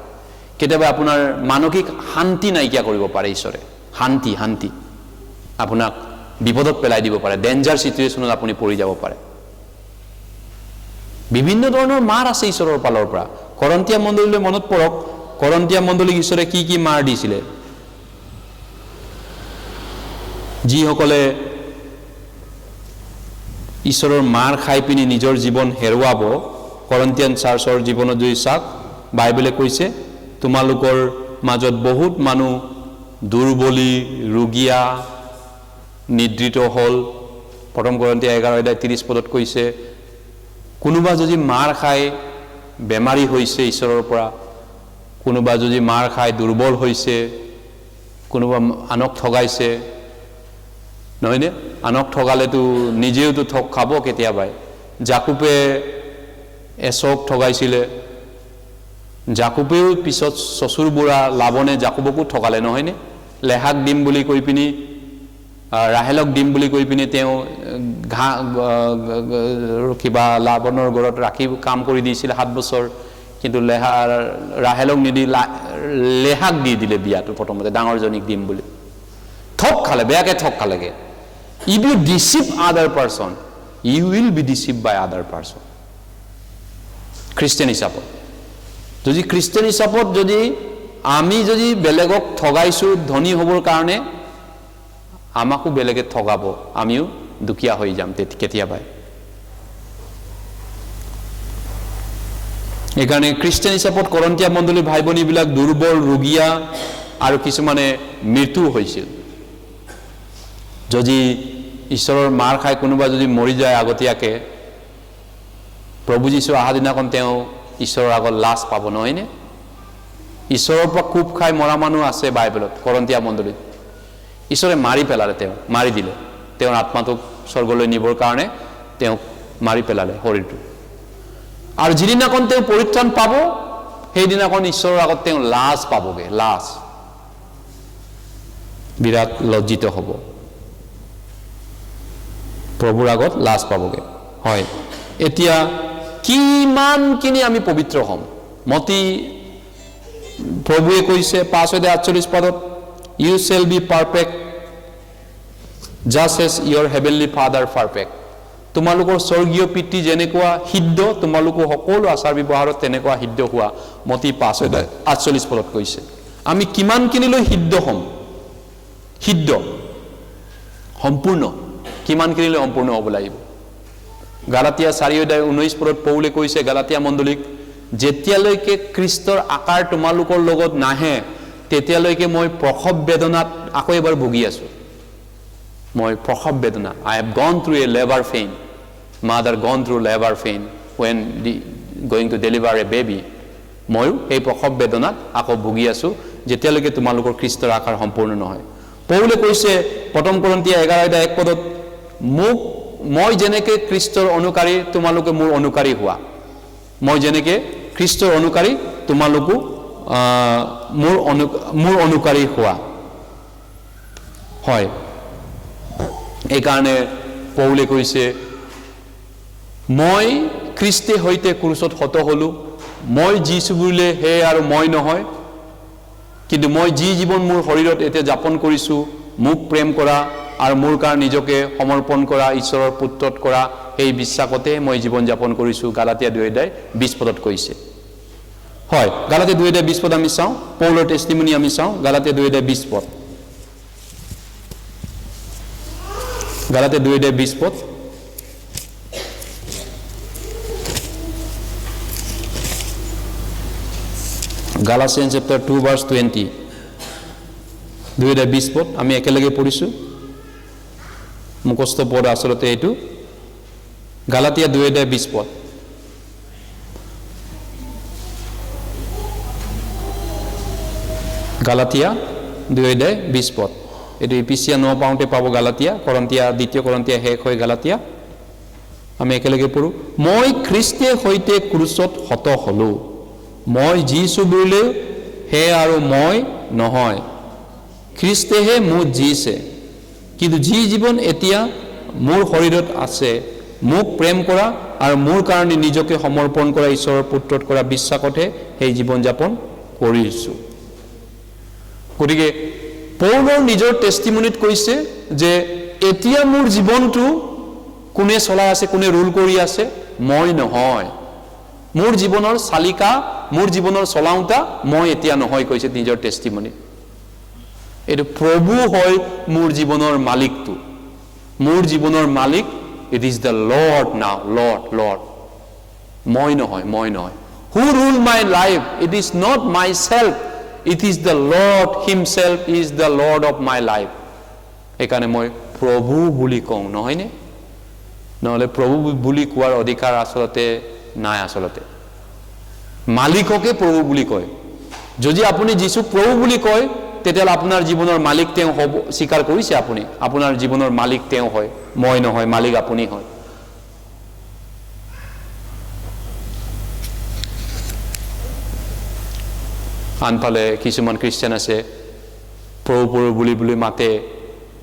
কেতিয়াবা আপোনাৰ মানসিক শান্তি নাইকিয়া কৰিব পাৰে ঈশ্বৰে শান্তি আপোনাক বিপদত পেলাই দিব পাৰে ডেঞ্জাৰ সিচুৱেচনত আপুনি পৰি যাব পাৰে বিভিন্ন ধৰণৰ মাৰ আছে ঈশ্বৰৰ পালৰ পৰা কৰন্তীয়া মণ্ডলীলৈ মনত পৰক কৰন্তীয়া মণ্ডলীক ঈশ্বৰে কি মাৰ দিছিলে যিসকলে ঈশ্বৰৰ মাৰ খাই পিনি নিজৰ জীৱন হেৰুৱাব কৰন্তীয়ান চাৰ্চৰ জীৱনত যদি চাওক বাইবেলে কৈছে তোমালোকৰ মাজত বহুত মানুহ দুৰ্বলী ৰোগীয়া নিদ্ৰিত হ'ল প্ৰথম কৰন্তীয়া 11 অধ্যায় 30 পদত কৈছে কোনোবা যদি মাৰ খাই বেমাৰী হৈছে ঈশ্বৰৰ পৰা কোনোবা যদি মাৰ খাই দুৰ্বল হৈছে কোনোবা আনক ঠগাইছে নহয়নে আনক ঠগালেতো নিজেওতো ঠগ খাব কেতিয়াবাই জাকুবে এছক ঠগাইছিলে জাকুবেও পিছত চচুৰ বুঢ়া লাবনে জাকুবকো ঠগালে নহয়নে লেহাক দিম বুলি কৈ পিনি ৰাহেলক দিম বুলি কৈ পিনি তেওঁ কিবা লাবনৰ ঘৰত ৰাখি কাম কৰি দিছিল 7 বছৰ কিন্তু ৰাহেলক নিদি লেহাক দি দিলে বিয়াটো প্ৰথমতে ডাঙৰজনীক দিম বুলি ঠগ খালে বেয়াকে ঠগ খালেগে if you deceive other person you will be deceived by other person Christian হিচাপত যদি খ্ৰীষ্টিয়ান হিচাপত যদি আমি যদি বেলেগক ঠগাইছো ধনী হ'বৰ কাৰণে আমাকো বেলেগে ঠগাব আমিও দুখীয়া হৈ যাম কেতিয়াবা এখানে খ্ৰীষ্টিয়ান হিচাপত কৰন্তীয়া মণ্ডলী ভাই ভনীবিলাক দুৰ্বল ৰোগীয়া আৰু কিছুমানে মৃত্যু হৈছিল যদি ঈশ্বৰৰ মাৰ খাই কোনোবা যদি মৰি যায় আগতীয়াকে প্ৰভু যীশু অহা দিনাখন তেওঁ ঈশ্বৰৰ আগত লাজ পাব নহয়নে ঈশ্বৰৰ পৰা কোপ খাই মৰা মানুহ আছে বাইবেলত কৰন্তীয়া মণ্ডলীত ঈশ্বৰে মাৰি পেলালে তেওঁ মাৰি দিলে তেওঁৰ আত্মাটোক স্বৰ্গলৈ নিবৰ কাৰণে তেওঁ মাৰি পেলালে শৰীৰটো আৰু যিদিনাখন তেওঁ পৰিত্ৰাণ পাব সেইদিনাখন ঈশ্বৰৰ আগত তেওঁ লাজ পাবগে লাজ বিৰাট লজ্জিত হ'ব প্ৰভুৰ আগত লাজ পাবগে হয় এতিয়া কিমানখিনি আমি পবিত্ৰ হ'ম মতি প্ৰভুৱে কৈছে 5:48 পদত you shall be perfect just as your heavenly father perfect তোমালোকৰ স্বৰ্গীয় পিতৃ যেনেকুৱা সিদ্ধ তোমালোকৰ সকলো আচাৰ ব্যৱহাৰত তেনেকুৱা সিদ্ধ হোৱা মতি 5:48 পদত কৈছে আমি কিমানখিনিলৈ সিদ্ধ হ'ম সিদ্ধ সম্পূৰ্ণ কিমানখিনিলৈ সম্পূৰ্ণ হ'ব লাগিব গালাতিয়া 4:19 পদত পৌলে কৈছে গালাতিয়া মণ্ডলীক যেতিয়ালৈকে খ্ৰীষ্টৰ আকাৰ তোমালোকৰ লগত নাহে তেতিয়ালৈকে মই প্ৰসৱ বেদনাত আকৌ এবাৰ ভুগি আছো মই প্ৰসৱ বেদনা I have gone through a labor pain mother gone through labor pain when going to deliver a baby মই এই প্ৰসৱ বেদনাত আকৌ ভুগি আছো যেতিয়ালৈকে তোমালোকৰ খ্ৰীষ্টৰ আকাৰ সম্পূৰ্ণ নহয় পৌলে কৈছে প্ৰথম কৰন্তীয়া 11:1 পদত মোক মই যেনেকৈ খ্ৰীষ্টৰ অনুকাৰী তোমালোকে মোৰ অনুকাৰী হোৱা মই যেনেকৈ খ্ৰীষ্টৰ অনুকাৰী তোমালোকো মোৰ অনুকাৰী হোৱা হয় এই কাৰণে পৌলে কৈছে মই খ্ৰীষ্টে হৈতে ক্ৰুচত হত হলো মই যীশু বুলিলে হে আৰু মই নহয় কিন্তু মই যি জীৱন মোৰ শৰীৰত এতিয়া যাপন কৰিছো মোক প্ৰেম কৰা আৰু মোৰ কাৰণে নিজকে সমৰ্পণ কৰা ঈশ্বৰৰ পুত্ৰত কৰা এই বিশ্বাসতে মই জীৱন যাপন কৰিছো গালাতিয়া 2:20 পদত কৈছে হয় গালাতিয়া 2:20 পদ আমি চাওঁ পৌলৰ টেষ্টিমনি আমি চাওঁ গালাতিয়া 2:20 পদ গালাতিয়া 2:20 পদ Galatians chapter 2 verse 20 2:20 পদ আমি একেলগে পঢ়িছো মুখস্থ পদ আসলতে এটো গালাতিয়া 2:20 পদ গালাতিয়া 2:20 পদ এটো এপিসিয়া ন পাউন্টে পাবো গালাতিয়া করন্তিয়া দ্বিতীয় করন্তিয়া শেষ হয় গালাতিয়া আমি একেলগে পঢ়ো মই খ্ৰীষ্টে হৈতে ক্ৰুচত হত হলো মই যীশু বুলিলে হে আৰু মই নহয় খ্ৰীষ্টেহে মোক জীছে কিন্তু যি জীৱন এতিয়া মোৰ শৰীৰত আছে মোক প্ৰেম কৰা আৰু মোৰ কাৰণে নিজকে সমৰ্পণ কৰা ঈশ্বৰৰ পুত্ৰত কৰা বিশ্বাসতে সেই জীৱন যাপন কৰিছো গতিকে পৌলৰ নিজৰ টেষ্টিমনিত কৈছে যে এতিয়া মোৰ জীৱনটো কোনে চলাই আছে কোনে ৰুল কৰি আছে মই নহয় মোৰ জীৱনৰ চালিকা মোৰ জীৱনৰ চলাউতা মই এতিয়া নহয় কৈছে নিজৰ টেষ্টিমনি এটো প্ৰভু হয় মোৰ জীৱনৰ মালিকটো মোৰ জীৱনৰ মালিক ইট ইজ দ্য লৰ্ড নাও লৰ্ড মই নহয় who rule my life it is not myself it is the Lord himself is the Lord of my life এখানে মই প্ৰভু বুলি কওঁ নহয়নে নহলে প্ৰভু বুলি কোৱাৰ অধিকাৰ আসলতে নাই আসলতে মালিককে প্ৰভু বুলি কয় যদি আপুনি যীশু প্ৰভু বুলি কয় তেতিয়ালে আপোনাৰ জীৱনৰ মালিক তেওঁ হ'ব স্বীকাৰ কৰিছে আপুনি আপোনাৰ জীৱনৰ মালিক তেওঁ হয় মই নহয় মালিক আপুনি হয় আনফালে কিছুমান খ্ৰীষ্টিয়ান আছে প্ৰভু বুলি মাতে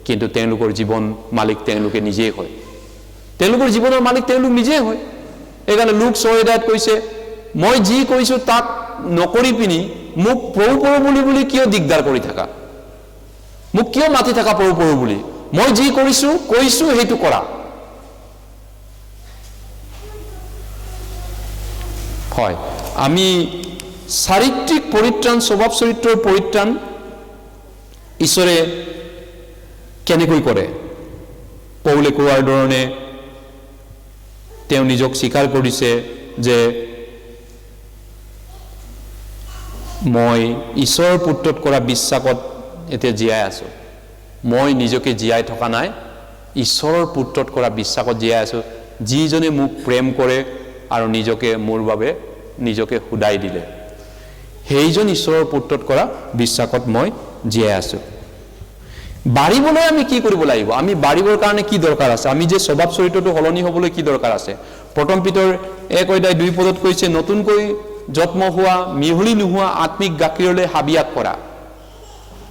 কিন্তু তেওঁলোকৰ জীৱন মালিক তেওঁলোকে নিজেই হয় তেওঁলোকৰ জীৱনৰ মালিক তেওঁলোক নিজেই হয় এইকাৰণে লুক 6:8 কৈছে মই যি কৈছো তাক নকৰি পিনি মোক প্ৰভু বুলি কিয় দিগদাৰ কৰি থাকা মোক কিয় মাতি থাকা প্ৰভু বুলি মই যি কৈছো সেইটো কৰা হয় আমি চাৰিত্ৰিক পৰিত্ৰাণ স্বভাৱ চৰিত্ৰৰ পৰিত্ৰাণ ঈশ্বৰে কেনেকৈ কৰে পৌলে কোৱাৰ ধৰণে তেওঁ নিজক স্বীকাৰ কৰিছে যে মই ঈশ্বৰৰ পুত্ৰত কৰা বিশ্বাসত এতিয়া জীয়াই আছো মই নিজকে জীয়াই থকা নাই ঈশ্বৰৰ পুত্ৰত কৰা বিশ্বাসত জীয়াই আছো যিজনে মোক প্ৰেম কৰে আৰু নিজকে মোৰ বাবে নিজকে হুদাই দিলে সেইজন ঈশ্বৰৰ পুত্ৰত কৰা বিশ্বাসত মই জীয়াই আছো বাঢ়িবলৈ আমি কি কৰিব লাগিব আমি বাঢ়িবৰ কাৰণে কি দৰকাৰ আছে আমি যে স্বভাৱ চৰিত্ৰটো হলনি হ'বলৈ কি দৰকাৰ আছে প্ৰথম পিতৰ 1:2 পদত কৈছে নতুনকৈ জন্ম হোৱা মিহলি নোহোৱা আত্মিক গাখীৰলৈ হাবিয়াস কৰা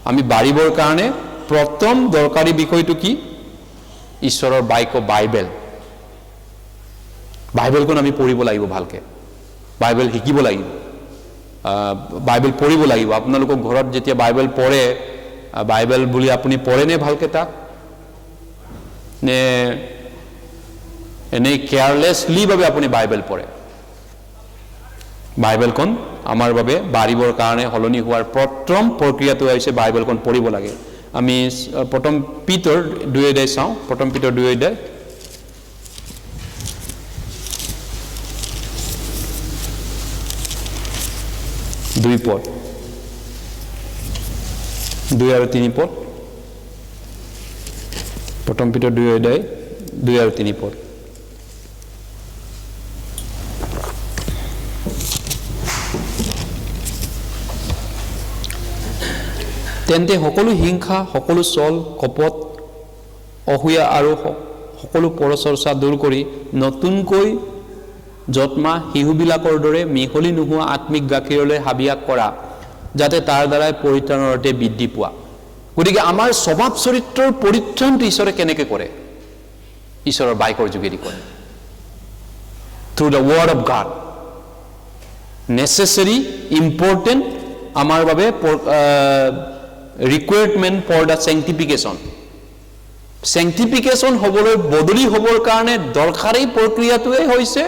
আমি বাঢ়িবৰ কাৰণে প্ৰথম দৰকাৰী বিষয়টো কি ঈশ্বৰৰ বাক্য বাইবেলখন আমি পঢ়িব লাগিব ভালকে বাইবেল শিকিব লাগিব বাইবেল পঢ়িব লাগিব আপোনালোকৰ ঘৰত যেতিয়া বাইবেল পঢ়ে বাইবেল বুলি আপুনি পঢ়েনে ভালকে তাক নে এনে কেয়াৰলেছলি ভাবে আপুনি বাইবেল পঢ়ে বাইবেলখন আমাৰ বাবে বাঢ়িবৰ কাৰণে হলনি হোৱাৰ প্ৰথম প্ৰক্ৰিয়াটো হৈছে বাইবেলখন পঢ়িব লাগে আমি প্ৰথম পিতৰ 2:2 চাওঁ প্ৰথম পিতৰ 2:2 2 পদ 2 আৰু 3 পদ প্ৰথম পিতৰ 2:2 2 আৰু 3 পদ তেন্তে সকলো হিংসা সকলো চল কপট অসূয়া আৰু সকলো পৰচৰ্চা দূৰ কৰি নতুনকৈ যত্মা শিশুবিলাকৰ দৰে মিহলি নোহোৱা আত্মিক গাখীৰলৈ হাবিয়াস কৰা যাতে তাৰ দ্বাৰাই পৰিত্ৰাণৰ অৰ্থে বৃদ্ধি পোৱা গতিকে আমাৰ স্বভাৱ চৰিত্ৰৰ পৰিত্ৰাণটো ঈশ্বৰে কেনেকৈ কৰে ঈশ্বৰৰ বাক্যৰ যোগেদি কৰে through the word of God necessary important আমাৰ বাবে requirement for the sanctification হ'বলৈ বদলি হ'বৰ কাৰণে দৰকাৰী প্ৰক্ৰিয়াটোৱে হৈছে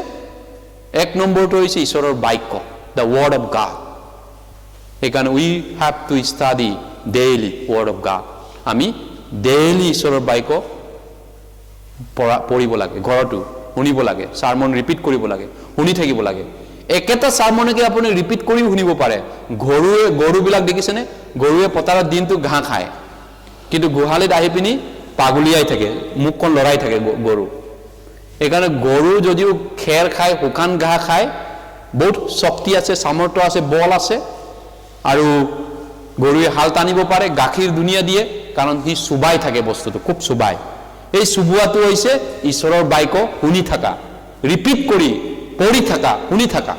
এক নম্বৰটো হৈছে ঈশ্বৰৰ বাক্য the word of God সেইকাৰণে we have to study daily word of God আমি daily ঈশ্বৰৰ বাক্য পঢ়িব লাগে ঘৰটো শুনিব লাগে সাৰমন ৰিপিট কৰিব লাগে শুনি থাকিব লাগে একেটা সাৰমনকে আপুনি ৰিপিট কৰি শুনিব পাৰে গৰুবিলাক দেখিছেনে গৰুৱে পথাৰত দিনটো ঘাঁহ খায় কিন্তু গোহালিত আহি পিনি পাগলিয়াই থাকে মুখখন লৰাই থাকে গৰু এইকাৰণে গৰু যদিও খেৰ খায় শুকান ঘাঁহ খায় বহুত শক্তি আছে সামৰ্থ্য আছে বল আছে আৰু গৰুৱে হাল টানিব পাৰে গাখীৰ দুনিয়া দিয়ে কাৰণ সি সুবাই থাকে বস্তুটো খুব সুবাই এই সুবুৱাটো হৈছে ঈশ্বৰৰ বাক্য শুনি থাকা ৰিপিট কৰি পঢ়ি থাকা শুনি থাকা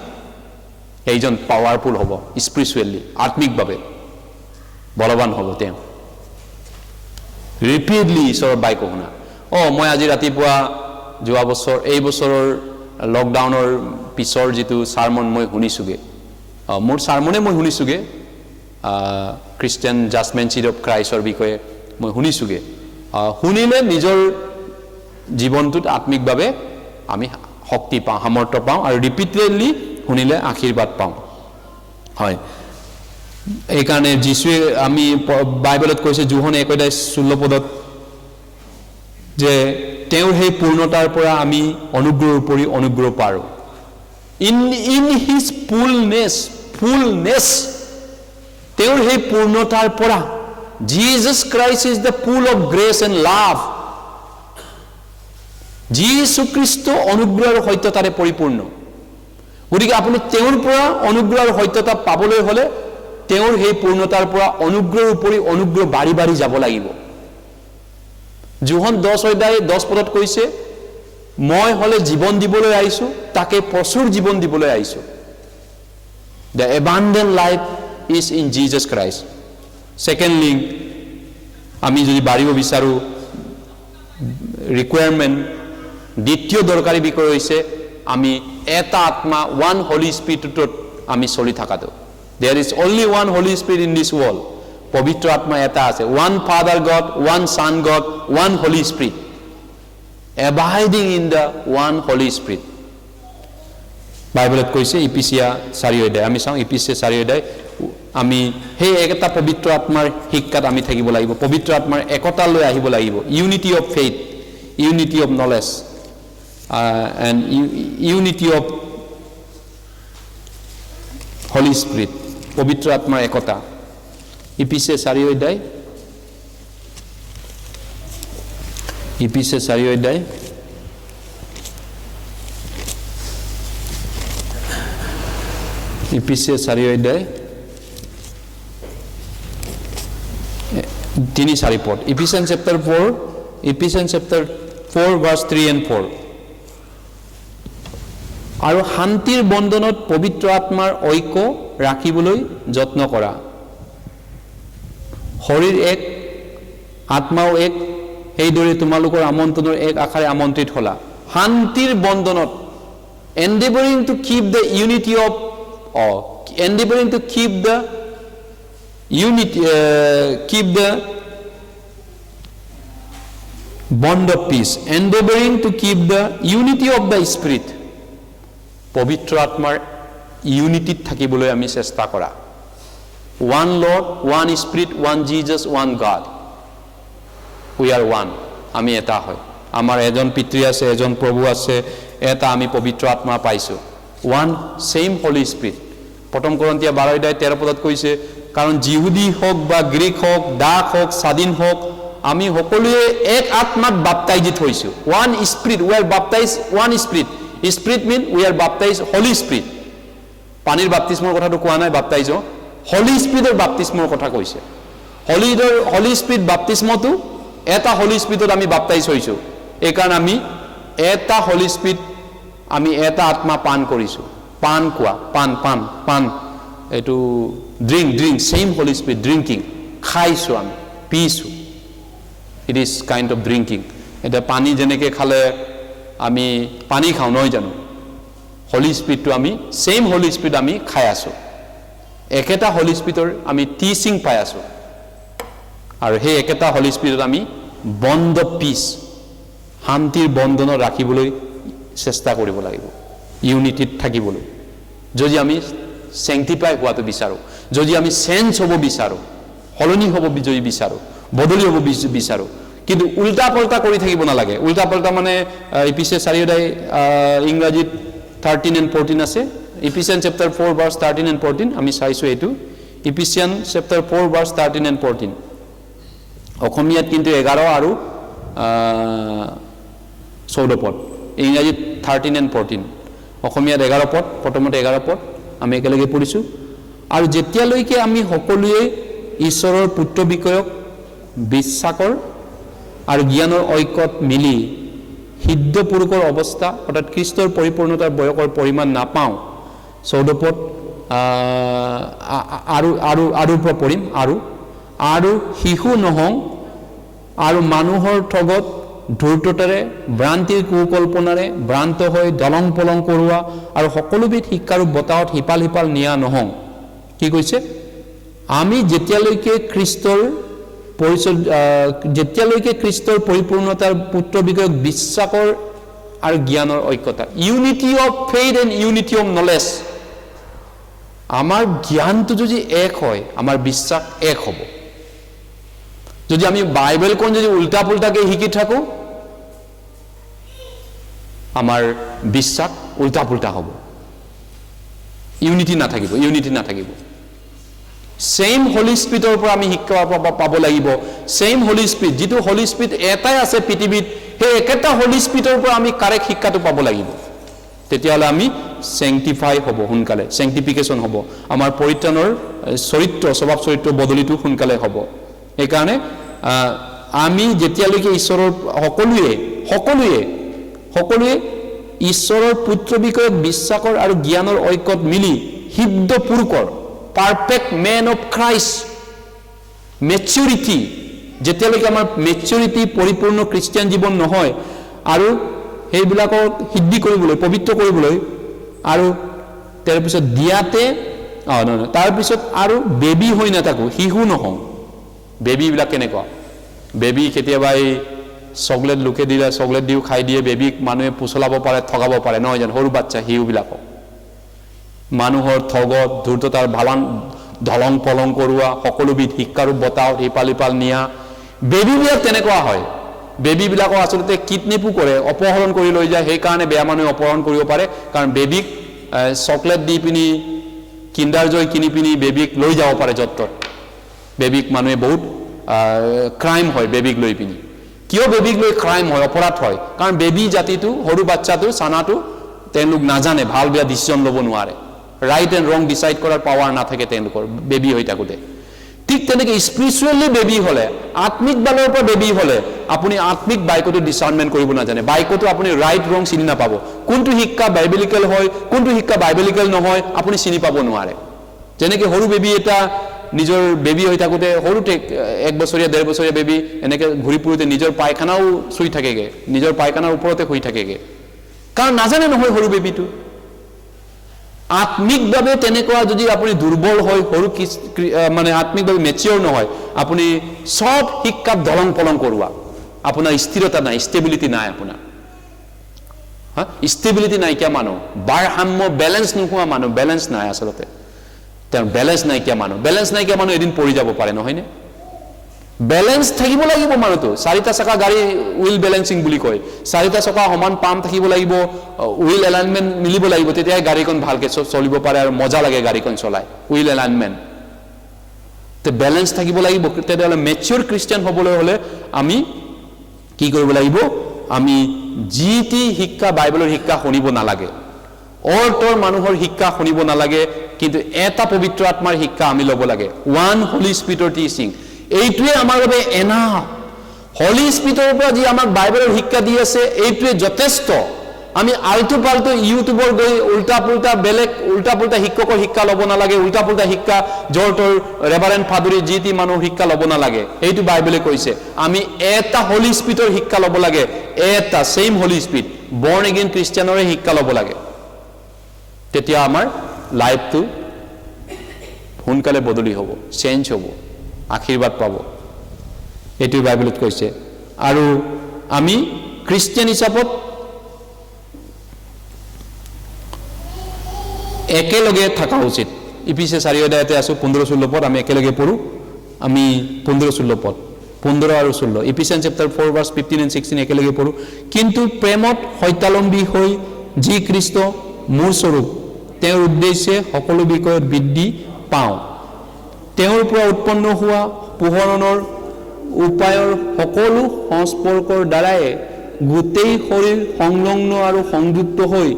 এইজন পাৱাৰফুল হ'ব স্পিৰিচুৱেলি আত্মিকভাৱে বলৱান হ'ব তেওঁ ৰিপিটলি ঈশ্বৰৰ বাক্য শুনা মই আজি ৰাতিপুৱা যোৱা বছৰ এই বছৰৰ লকডাউনৰ পিছৰ যিটো সাৰমন মই শুনিছোগে মোৰ সাৰমনে মই শুনিছোগে খ্ৰীষ্টিয়ান জাজমেণ্ট অফ ক্ৰাইষ্টৰ বিষয়ে মই শুনিছোগে শুনিলে নিজৰ জীৱনটোত আত্মিকভাৱে আমি শক্তি পাওঁ সামৰ্থ্য পাওঁ আৰু ৰিপিটেডলি শুনিলে আশীৰ্বাদ পাওঁ হয় এইকাৰণে যীশুৱে আমি বাইবেলত কৈছে জোহন 1:16 যে তেওঁৰ সেই পূৰ্ণতাৰ পৰা আমি অনুগ্ৰহৰ উপৰি অনুগ্ৰহ পাৰো ইন হিজ ফুলনেছ তেওঁৰ সেই পূৰ্ণতাৰ পৰা Jesus Christ is the pool of grace and love যীশু খ্ৰীষ্ট অনুগ্ৰহ আৰু সত্যতাৰে পৰিপূৰ্ণ গতিকে আপুনি তেওঁৰ পৰা অনুগ্ৰহ আৰু সত্যতা পাবলৈ হলে তেওঁৰ সেই পূৰ্ণতাৰ পৰা অনুগ্ৰহৰ উপৰি অনুগ্ৰহ বাঢ়ি বাঢ়ি যাব লাগিব জোহন 10:10 কৈছে মই হলে জীৱন দিবলৈ আহিছো তাকে প্ৰচুৰ জীৱন দিবলৈ আহিছো the abundant life is in Jesus Christ secondly আমি যদি বাঢ়িব বিচাৰো ৰিকুয়াৰমেন্ট দ্বিতীয় দৰকাৰী বিষয় হৈছে আমি এটা আত্মা ওয়ান হোলি স্পিৰিটত আমি চলি থাকাটো there is only one holy spirit in this world পবিত্ৰ আত্মা এটা আছে one father god one son god one holy spirit abiding in the one holy spirit বাইবেলত কৈছে ইপিচিয়া 4 আমি চাওঁ ইপিচিয়া 4 আমি সেই একটা পবিত্ৰ আত্মাৰ শিক্ষাত আমি থাকিব লাগিব পবিত্ৰ আত্মাৰ একতা লৈ আহিব লাগিব unity of faith unity of knowledge and unity of holy spirit পবিত্ৰ আত্মাৰ একতা ইপিচিয়া 4 অধ্যায় ইপিচিয়া 4 অধ্যায় ইপিচিয়া 4 অধ্যায় 3-4 পদ Ephesians chapter 4 verse 3 and 4 আৰু শান্তিৰ বন্ধনত পবিত্ৰ আত্মাৰ ঐক্য ৰাখিবলৈ যত্ন কৰা শৰীৰ এক আত্মাও এক এইদৰে তোমালোকৰ আমন্ত্ৰণৰ এক আকাৰে আমন্ত্ৰিত হলা শান্তিৰ বন্ধনত endeavoring to keep the unity of endeavoring to keep the unity keep the bond of peace endeavoring to keep the unity of the spirit পবিত্ৰ আত্মাৰ ইউনিটিত থাকিবলৈ আমি চেষ্টা কৰা one lord one spirit one jesus one god we are one আমি এটা হয় আমাৰ এজন পিতৃ আছে এজন প্ৰভু আছে এটা আমি পবিত্ৰ আত্মা পাইছো one same holy spirit প্ৰথম কৰিন্থিয়া 12:13 কৈছে কাৰণ জিহুদী হোক বা গ্ৰীক হোক দাস হোক স্বাধীন হোক আমি সকলোৱে এক আত্মাত বাপ্তাইজিত হৈছো one spirit we are baptized one spirit Spirit mean we are baptized Holy Spirit. পানীৰ বাপ্তিস্মৰ কথাটো কোৱা নাই বাপ্তাইজ Holy Spiritৰ বাপ্তিস্মৰ কথা কৈছে Holy Spirit বাপ্তিস্মটো এটা Holy Spiritত আমি বাপ্তাইজ হৈছো এইকাৰণে আমি এটা হলি স্পিৰিট আমি এটা আত্মা পান কৰিছোঁ পান কোৱা পান এইটো drink same holy spirit drinking খাইছোঁ আমি পিছোঁ it is kind of drinking এটা পানী যেনেকৈ খালে আমি পানী খাওঁ নহয় জানো হলি স্পিৰিটটো আমি সেম হলি স্পিৰিট আমি খাই আছোঁ একেটা হলি স্পিৰিটৰ আমি টিচিং পাই আছোঁ আৰু সেই একেটা হলি স্পিৰিটত আমি বন্ধ পিছ শান্তিৰ বন্ধনত ৰাখিবলৈ চেষ্টা কৰিব লাগিব ইউনিটিত থাকিবলৈ যদি আমি চেংটিফাই হোৱাটো বিচাৰোঁ যদি আমি চেঞ্জ হ'ব বিচাৰোঁ সলনি হ'ব যদি বিচাৰোঁ বদলি হ'ব বিচাৰোঁ কিন্তু উল্টা পল্টা কৰি থাকিব নালাগে উল্টা পল্টা মানে ইফিচিয়ান্স 4 অধ্যায় ইংৰাজীত 13 and 14 আছে ইফিচিয়ান্স চেপ্টাৰ 4 ভাৰ্ছ 13 and 14 আমি চাইছোঁ এইটো ইফিচিয়ান্স চেপ্টাৰ 4 ভাৰ্ছ 13 and 14 অসমীয়াত কিন্তু 11 আৰু 14 পদ ইংৰাজীত 13 and 14 অসমীয়াত 11 পদ প্ৰথমতে 11 পদ আমি একেলগে পঢ়িছোঁ আৰু যেতিয়ালৈকে আমি সকলোৱে ঈশ্বৰৰ পুত্ৰ বিষয়ক বিশ্বাসৰ আৰু জ্ঞানৰ ঐক্যত মিলি সিদ্ধ পুৰুষৰ অৱস্থা অৰ্থাৎ খ্ৰীষ্টৰ পৰিপূৰ্ণতাৰ বয়সৰ পৰিমাণ নাপাওঁ 14 পদ আৰু পঢ়িম আৰু শিশু নহওঁ আৰু মানুহৰ ঠগত ধূৰ্ততাৰে ভ্ৰান্তিৰ কুকল্পনাৰে ভ্ৰান্ত হৈ দলং পলং কৰোৱা আৰু সকলোবিধ শিক্ষাৰ বতাহত হিপাল নিয়া নহওঁ কি কৈছে আমি যেতিয়ালৈকে খ্ৰীষ্টৰ পৰিপূৰ্ণতাৰ পুত্ৰ বিষয়ক বিশ্বাসৰ আৰু জ্ঞানৰ ঐক্যতা unity of faith and unity of knowledge আমাৰ জ্ঞানটো যদি এক হয় আমাৰ বিশ্বাস এক হ'ব যদি আমি বাইবেলখন যদি উল্টা পুল্টাকৈ শিকি থাকোঁ আমাৰ বিশ্বাস উল্টা পুল্টা হ'ব ইউনিটি নাথাকিব সেম হলি স্পিৰিটৰ পৰা আমি শিক্ষা পাব লাগিব সেম হলি স্পিৰিট যিটো হলি স্পিৰিট এটাই আছে পৃথিৱীত সেই একেটা হলি স্পিৰিটৰ পৰা আমি কাৰেক্ট শিক্ষাটো পাব লাগিব তেতিয়াহ'লে আমি চেংটিফাই হ'ব সোনকালে চেংটিফিকেশ্যন হ'ব আমাৰ পৰিত্ৰাণৰ স্বভাৱ চৰিত্ৰ বদলিটো সোনকালে হ'ব সেইকাৰণে আমি যেতিয়ালৈকে ঈশ্বৰৰ সকলোৱে ঈশ্বৰৰ পুত্ৰ বিষয়ক বিশ্বাসৰ আৰু জ্ঞানৰ ঐক্যত মিলি সিদ্ধ পুৰুষৰ perfect men of Christ maturity যেতিয়ালৈকে আমাৰ মেচিউৰিটি পৰিপূৰ্ণ খ্ৰীষ্টিয়ান জীৱন নহয় আৰু সেইবিলাকক সিদ্ধি কৰিবলৈ পবিত্ৰ কৰিবলৈ আৰু তাৰপিছত দিয়াতে তাৰপিছত আৰু বেবী হৈ নাথাকোঁ শিশু নহওঁ বেবীবিলাক কেনেকুৱা বেবী কেতিয়াবা এই চকলেট লোকে দিলে চকলেট দিও খাই দিয়ে বেবীক মানুহে পুচলাব পাৰে ঠগাব পাৰে নহয় জানো সৰু বাচ্চা শিশুবিলাকক মানুহৰ ঠগত ধূৰ্ততাৰ ধলং পলং কৰোৱা সকলোবিধ শিক্ষাৰ বতাহত হিপাল নিয়া বেবীবিলাক তেনেকুৱা হয় বেবীবিলাকক আচলতে কিডনেপো কৰে অপহৰণ কৰি লৈ যায় সেইকাৰণে বেয়া মানুহে অপহৰণ কৰিব পাৰে কাৰণ বেবীক চকলেট দি পিনি কিণ্ডাৰ জয় কিনি পিনি বেবীক লৈ যাব পাৰে য'ত ত'ত বেবীক মানুহে বহুত ক্ৰাইম হয় বেবীক লৈ পিনি কিয় বেবীক লৈ ক্ৰাইম হয় অপৰাধ হয় কাৰণ বেবী জাতিটো সৰু বাচ্চাটো চানাটো তেওঁলোক নাজানে ভাল বেয়া ডিচিশ্যন ল'ব নোৱাৰে ৰাইট এণ্ড ৰং ডিচাইড কৰাৰ পাৱাৰ নাথাকে তেওঁলোকৰ বেবী হৈ থাকোঁতে ঠিক তেনেকৈ স্পিৰিচুৱেলি বেবী হ'লে আত্মিক বালৰ পৰা বেবী হ'লে আপুনি আত্মিক বাক্যটো ডিচাৰ্ণমেণ্ট কৰিব নাজানে বাক্যটো আপুনি ৰাইট ৰং চিনি নাপাব কোনটো শিক্ষা বাইবেলিকেল হয় কোনটো শিক্ষা বাইবেলিকেল নহয় আপুনি চিনি পাব নোৱাৰে যেনেকৈ সৰু বেবী এটা নিজৰ বেবী হৈ থাকোঁতে সৰুতে 1 বছৰীয়া 1.5 বছৰীয়া বেবী এনেকৈ ঘূৰি ফুৰোঁতে নিজৰ পায়খানাও চুই থাকেগৈ নিজৰ পায়খানাৰ ওপৰতে শুই থাকেগৈ কাৰণ নাজানে নহয় সৰু বেবীটো আত্মিকভাৱে তেনেকুৱা যদি আপুনি দুৰ্বল হয় সৰু মানে আত্মিকভাৱে মেচিয়ৰ নহয় আপুনি সব শিক্ষাত দলং পলং কৰোৱা আপোনাৰ স্থিৰতা নাই ষ্টেবিলিটি নাই আপোনাৰ ষ্টেবিলিটি নাইকিয়া মানুহ ভাৰসাম্য বেলেঞ্চ নোহোৱা মানুহ বেলেঞ্চ নাই আচলতে তেওঁ বেলেঞ্চ নাইকিয়া মানুহ এদিন পৰি যাব পাৰে নহয়নে বেলেঞ্চ থাকিব লাগিব মানুহটো 4টা চকা গাড়ী হুইল বেলেঞ্চিং বুলি কয় 4টা চকা সমান পাম থাকিব লাগিব হুইল এলাইনমেণ্ট মিলিব লাগিব তেতিয়াহে গাড়ীখন ভালকৈ চলিব পাৰে আৰু মজা লাগে গাড়ীখন চলাই হুইল এলাইনমেণ্ট তে বেলেঞ্চ থাকিব লাগিব তেতিয়াহ'লে মেচিউৰ খ্ৰীষ্টিয়ান হ'বলৈ হ'লে আমি কি কৰিব লাগিব আমি যিটি শিক্ষা বাইবেলৰ শিক্ষা শুনিব নালাগে অৰ্থৰ মানুহৰ শিক্ষা শুনিব নালাগে কিন্তু এটা পবিত্ৰ আত্মাৰ শিক্ষা আমি ল'ব লাগে ওৱান হোলি স্পিৰিটৰ টিচিং এইটোৱে আমাৰ বাবে এনাফ হলি স্পিৰিটৰ পৰা যি আমাক বাইবেলৰ শিক্ষা দি আছে এইটোৱে যথেষ্ট আমি আলটু পালটু ইউটিউবৰ গৈ উল্টা পুল্টা বেলেগ উল্টা পুল্টা শিক্ষকৰ শিক্ষা ল'ব নালাগে উল্টা পুল্টা শিক্ষা জৰ্টৰ ৰেভাৰেণ্ড ফাদৰী যি টি মানুহৰ শিক্ষা ল'ব নালাগে এইটো বাইবেলে কৈছে আমি এটা হলি স্পিৰিটৰ শিক্ষা ল'ব লাগে এটা same holy spirit born again খ্ৰীষ্টিয়ানৰে শিক্ষা ল'ব লাগে তেতিয়া আমাৰ লাইফটো সোনকালে বদলি হ'ব চেঞ্জ হ'ব আশীৰ্বাদ পাব এইটো বাইবেলত কৈছে আৰু আমি খ্ৰীষ্টিয়ান হিচাপত একেলগে থাকা উচিত ইপিছে 4 অধ্যায়তে আছো 15-16 পদ আমি একেলগে পঢ়ো আমি 15-16 পদ 15 আৰু 16 ইফিচিয়ান্স চেপ্টাৰ 4 ভাৰ্স 15 and 16 একেলগে পঢ়ো কিন্তু প্ৰেমত সত্যালম্বী হৈ যি খ্ৰীষ্ট মূৰ স্বৰূপ তেওঁৰ উদ্দেশ্যে সকলো বিষয়ত বৃদ্ধি পাওঁ তেওঁৰ পৰা উৎপন্ন হোৱা পোহৰণৰ উপায়ৰ সকলো সংস্পৰ্কৰ দ্বাৰাই গোটেই শৰীৰ সংলগ্ন আৰু সংযুক্ত হৈ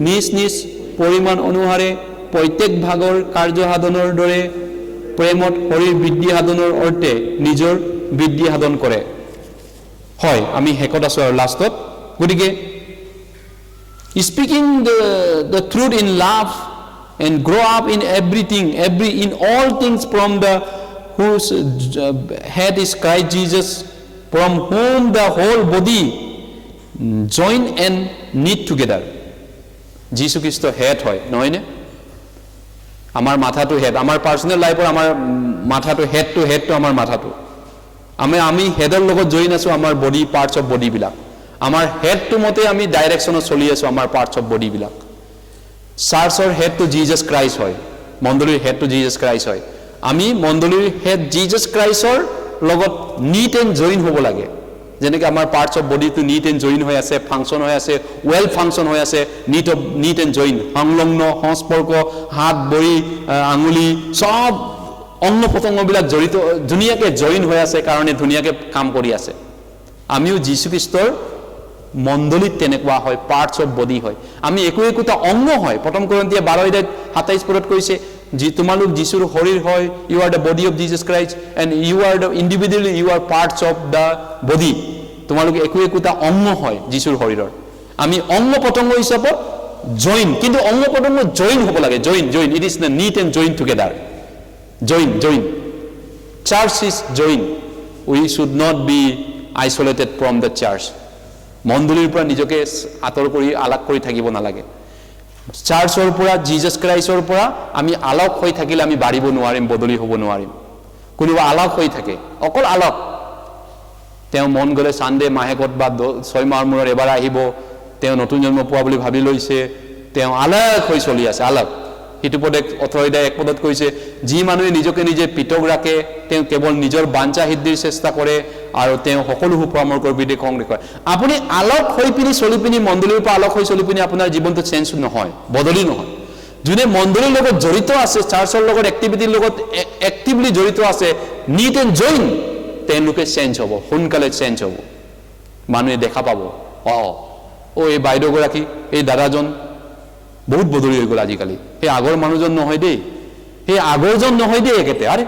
নিজ নিজ পৰিমাণ অনুসাৰে প্ৰত্যেক ভাগৰ কাৰ্য সাধনৰ দৰে প্ৰেমত শৰীৰ বৃদ্ধি সাধনৰ অৰ্থে নিজৰ বৃদ্ধি সাধন কৰে হয় আমি হেকত আছো আৰু লাষ্টত গতিকে speaking the truth in love and grow up in everything in all things from the whose head is Christ Jesus from whom the whole body join and knit together যীশু খ্ৰীষ্ট হেড হয় নহয় নে আমাৰ মাথাটো হেড আমাৰ পাৰ্সোনাল লাইফৰ আমাৰ মাথাটো হেডটো আমাৰ মাথাটো আমি হেডৰ লগত জইন আছো আমাৰ বডি পাৰ্টস অফ বডি বিলাক আমাৰ হেডটো মতে আমি ডাইৰেকশনত চলি আছো আমাৰ পাৰ্টস অফ বডি বিলাক চাৰ্চৰ হেডটো জিজাস ক্ৰাইষ্ট হয় মণ্ডলীৰ হেডটো জিজাস ক্ৰাইষ্ট হয় আমি মণ্ডলীৰ হেড জিজাস ক্ৰাইষ্টৰ লগত নিট এণ্ড জইন হ'ব লাগে যেনেকৈ আমাৰ পাৰ্টস অফ বডিটো নিট এণ্ড জইন হৈ আছে ফাংচন হৈ আছে ওয়েল ফাংচন হৈ আছে নিট এণ্ড জইন সংলগ্ন সংস্পৰ্ক হাত ভৰি আঙুলি সব অংগ পতংগবিলাক জড়িত ধুনীয়াকৈ জইন হৈ আছে কাৰণে ধুনীয়াকৈ কাম কৰি আছে আমিও যীশু খ্ৰীষ্টৰ মণ্ডলীত তেনেকুৱা হয় পাৰ্টস অফ বডি হয় আমি একোটা অংগ হয় প্ৰথম কৰিন্থীয় 12:27 পদত কৈছে যি তোমালোক যীশুৰ শৰীৰ হয় you are the body of Jesus Christ and you are the individually you are parts of the body তোমালোক একোটা অংগ হয় যীশুৰ শৰীৰৰ আমি অংগ পতংগ হিচাপত জইন কিন্তু অংগ পতংগ জইন হ'ব লাগে join it is the knit and join together join church is join we should not be isolated from the church মণ্ডলীৰ পৰা নিজকে আঁতৰ কৰি আলাগ কৰি থাকিব নালাগে চাৰ্চৰ পৰা জিজাস ক্ৰাইষ্টৰ পৰা আমি আলাগ হৈ থাকিলে আমি বাঢ়িব নোৱাৰিম বদলি হ'ব নোৱাৰিম কোনোবা আলাগ হৈ থাকে অকল আলাগ তেওঁ মন গলে সানডে মাহেকত বা 6 মাহৰ মূৰত এবাৰ আহিব তেওঁ নতুন জন্ম পোৱা বুলি ভাবি লৈছে তেওঁ আলাগ হৈ চলি আছে আলাগ হিটো পদে 18 এক পদত কৈছে যি মানুহে নিজকে নিজে পিটক ৰাখে তেওঁ কেৱল নিজৰ বাঞ্ছা সিদ্ধিৰ চেষ্টা কৰে আৰু তেওঁ সকলো সুপৰামৰ্শৰ বিৰুদ্ধে খং দেখুৱায় আপুনি আলোক হৈ পিনি চলি পিনি মণ্ডলীৰ পৰা আলোক হৈ চলি পিনি আপোনাৰ জীৱনটো চেঞ্জ নহয় বদলি নহয় যোনে মণ্ডলীৰ লগত জড়িত আছে চাৰ্চৰ লগত এক্টিভিটিৰ লগত এক্টিভলি জড়িত আছে নিট এণ্ড জইন তেওঁলোকে চেঞ্জ হ'ব সোনকালে চেঞ্জ হ'ব মানুহে দেখা পাব এই বাইদেউগৰাকী এই দাদাজন বহুত বদলি হৈ গ'ল আজিকালি সেই আগৰ মানুহজন নহয় দেই সেই আগৰজন নহয় দেই একেতে আৰে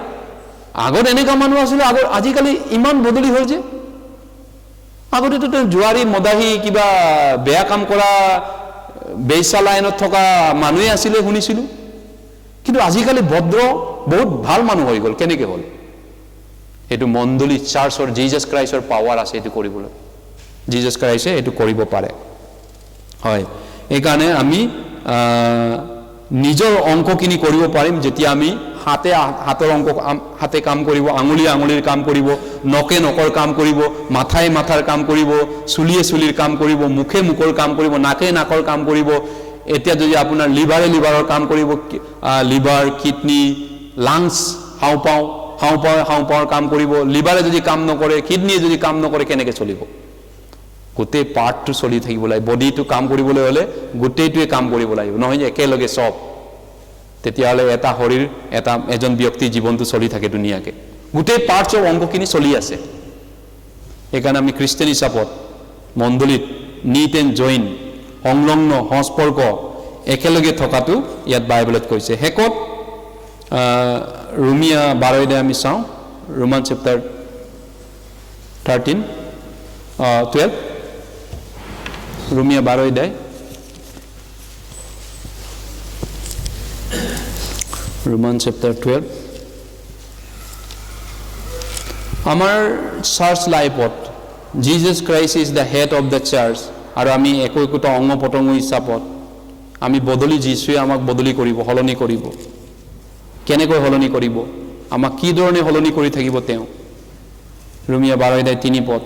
আগত এনেকা মানুহ আছিল আগৰ আজিকালি ইমান বদলি হ'ল যে আগতেতো জুৱাৰী মদাহী কিবা বেয়া কাম কৰা বেইছা লাইনত থকা মানুহে আছিলে শুনিছিলো কিন্তু আজিকালি ভদ্ৰ বহুত ভাল মানুহ হৈ গ'ল কেনেকৈ হ'ল এইটো মণ্ডলী চাৰ্চৰ জিজাস ক্ৰাইষ্টৰ পাৱাৰ আছে এইটো কৰিবলৈ জিজাস ক্ৰাইষ্টে এইটো কৰিব পাৰে হয় এইকাৰণে আমি নিজৰ অংকখিনি কৰিব পাৰিম যেতিয়া আমি হাতৰ অংক হাতে কাম কৰিব আঙুলিৰ কাম কৰিব নকে নকৰ কাম কৰিব মাথাৰ কাম কৰিব চুলিৰ কাম কৰিব মুখৰ কাম কৰিব নাকে নাকৰ কাম কৰিব এতিয়া যদি আপোনাৰ লিভাৰৰ কাম কৰিব লিভাৰ কিডনি লাংছ হাওঁপাওৰ কাম কৰিব লিভাৰে যদি কাম নকৰে কিডনিয়ে যদি কাম নকৰে কেনেকৈ চলিব গোটেই পাৰ্টটো চলি থাকিব লাগিব বডিটো কাম কৰিবলৈ হ'লে গোটেইটোৱে কাম কৰিব লাগিব নহয় একেলগে সব তেতিয়াহ'লে এটা শৰীৰ এজন ব্যক্তিৰ জীৱনটো চলি থাকে ধুনীয়াকৈ গোটেই পাৰ্টছৰ অংগখিনি চলি আছে এইকাৰণে আমি খ্ৰীষ্টিয়ান হিচাপত মণ্ডলীত নিট এণ্ড জইন সংলগ্ন সংস্পৰ্ক একেলগে থকাটো ইয়াত বাইবেলত কৈছে হেকত ৰোমিয়া 12 আমি চাওঁ ৰোমান চেপ্টাৰ 13 12 ৰোমিয়া 12 অধ্যায় Romans chapter 12 আমাৰ চাৰ্চ লাইফত Jesus Christ is the head of the church আৰু আমি একোটা অংগ পতংগ হিচাপত আমি বদলি যিশুৱে আমাক বদলি কৰিব হলনি কৰিব কেনেকৈ হলনি কৰিব আমাক কি ধৰণে হলনি কৰি থাকিব তেওঁ ৰোমিয়া 12 অধ্যায় 3 পদ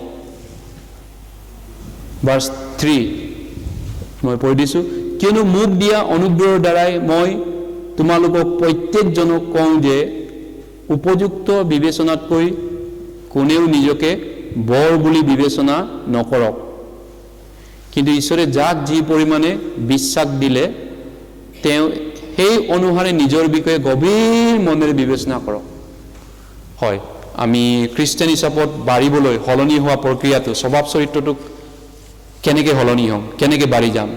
ভাৰ্স 3 মই পঢ়ি দিছো কিয়নো মোক দিয়া অনুগ্ৰহৰ দ্বাৰাই মই তোমালোকক প্ৰত্যেকজনক কওঁ যে উপযুক্ত বিবেচনাতকৈ কোনেও নিজকে বৰ বুলি বিবেচনা নকৰক কিন্তু ঈশ্বৰে যাক যি পৰিমাণে বিশ্বাস দিলে তেওঁ সেই অনুসাৰে নিজৰ বিষয়ে গভীৰ মনেৰে বিবেচনা কৰক হয় আমি খ্ৰীষ্টান হিচাপত বাঢ়িবলৈ হলনি হোৱা প্ৰক্ৰিয়াটো স্বভাৱ চৰিত্ৰটোক কেনেকৈ হলনি হ'ম কেনেকৈ বাঢ়ি যাম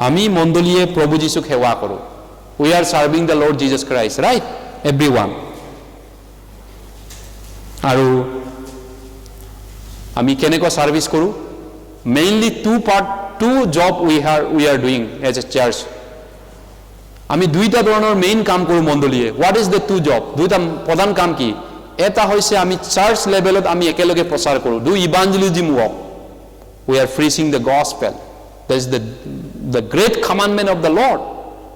আমি মণ্ডলীয়ে প্ৰভু যীশুক সেৱা কৰোঁ we are serving the Lord Jesus Christ right everyone আৰু আমি কেনেকৈ সাৰ্ভিস কৰোঁ mainly two job we are doing as a church আমি দুইটা ধৰণৰ মেইন কাম কৰোঁ মণ্ডলীয়ে what is the two job দুইটা প্ৰধান কাম কি এটা হৈছে আমি চাৰ্চ লেভেলত আমি একেলগে প্ৰচাৰ কৰোঁ do evangelism work we are preaching the gospel that is the great commandment of the Lord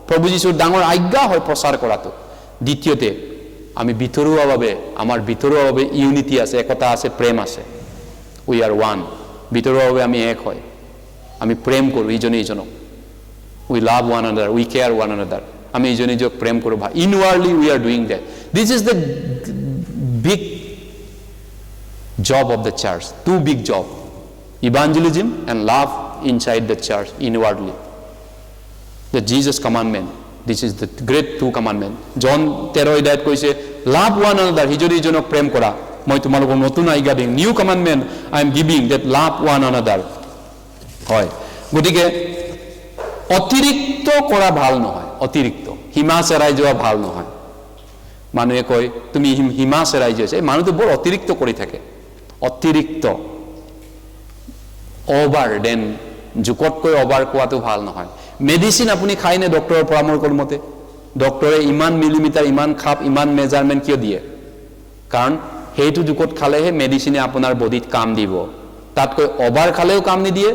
প্ৰভু যীশুৰ ডাঙৰ আজ্ঞা হয় প্ৰচাৰ কৰাটো দ্বিতীয়তে আমি ভিতৰুৱাভাৱে আমাৰ ভিতৰুৱাভাৱে ইউনিটি আছে একতা আছে প্ৰেম আছে we are one ভিতৰুৱাভাৱে আমি এক হয় আমি প্ৰেম কৰোঁ ইজনে ইজনক we love one another we care one another আমি ইজনে ইজনক প্ৰেম কৰোঁ inwardly we are doing that this is the big job of the church two big job evangelism and love inside the church inwardly the Jesus commandment this is the great two commandment John 13 অধ্যায়ত কৈছে love one another ইজনে ইজনক প্ৰেম কৰা মই তোমালোকক নতুন আজ্ঞা দিম new commandment I am giving that love one another হয় গতিকে অতিৰিক্ত কৰা ভাল নহয় অতিৰিক্ত হিমা চেৰাই যোৱা ভাল নহয় মানুহে কয় তুমি হিমা চেৰাই যোৱা এই মানুহটো বৰ অতিৰিক্ত কৰি থাকে অতিৰিক্ত ওভাৰ দেন জুকতকৈ ওভাৰ কোৱাটো ভাল নহয় মেডিসিন আপুনি খায় নে ডক্টৰৰ পৰামৰ্শৰ মতে ডক্টৰে ইমান মিলিমিটাৰ ইমান খাপ ইমান মেজাৰমেন্ট কিয় দিয়ে কাৰণ হেইটো জুকত খালেহে মেডিসিনে আপোনাৰ বডিত কাম দিব তাতকৈ ওভাৰ খালেও কাম নিদিয়ে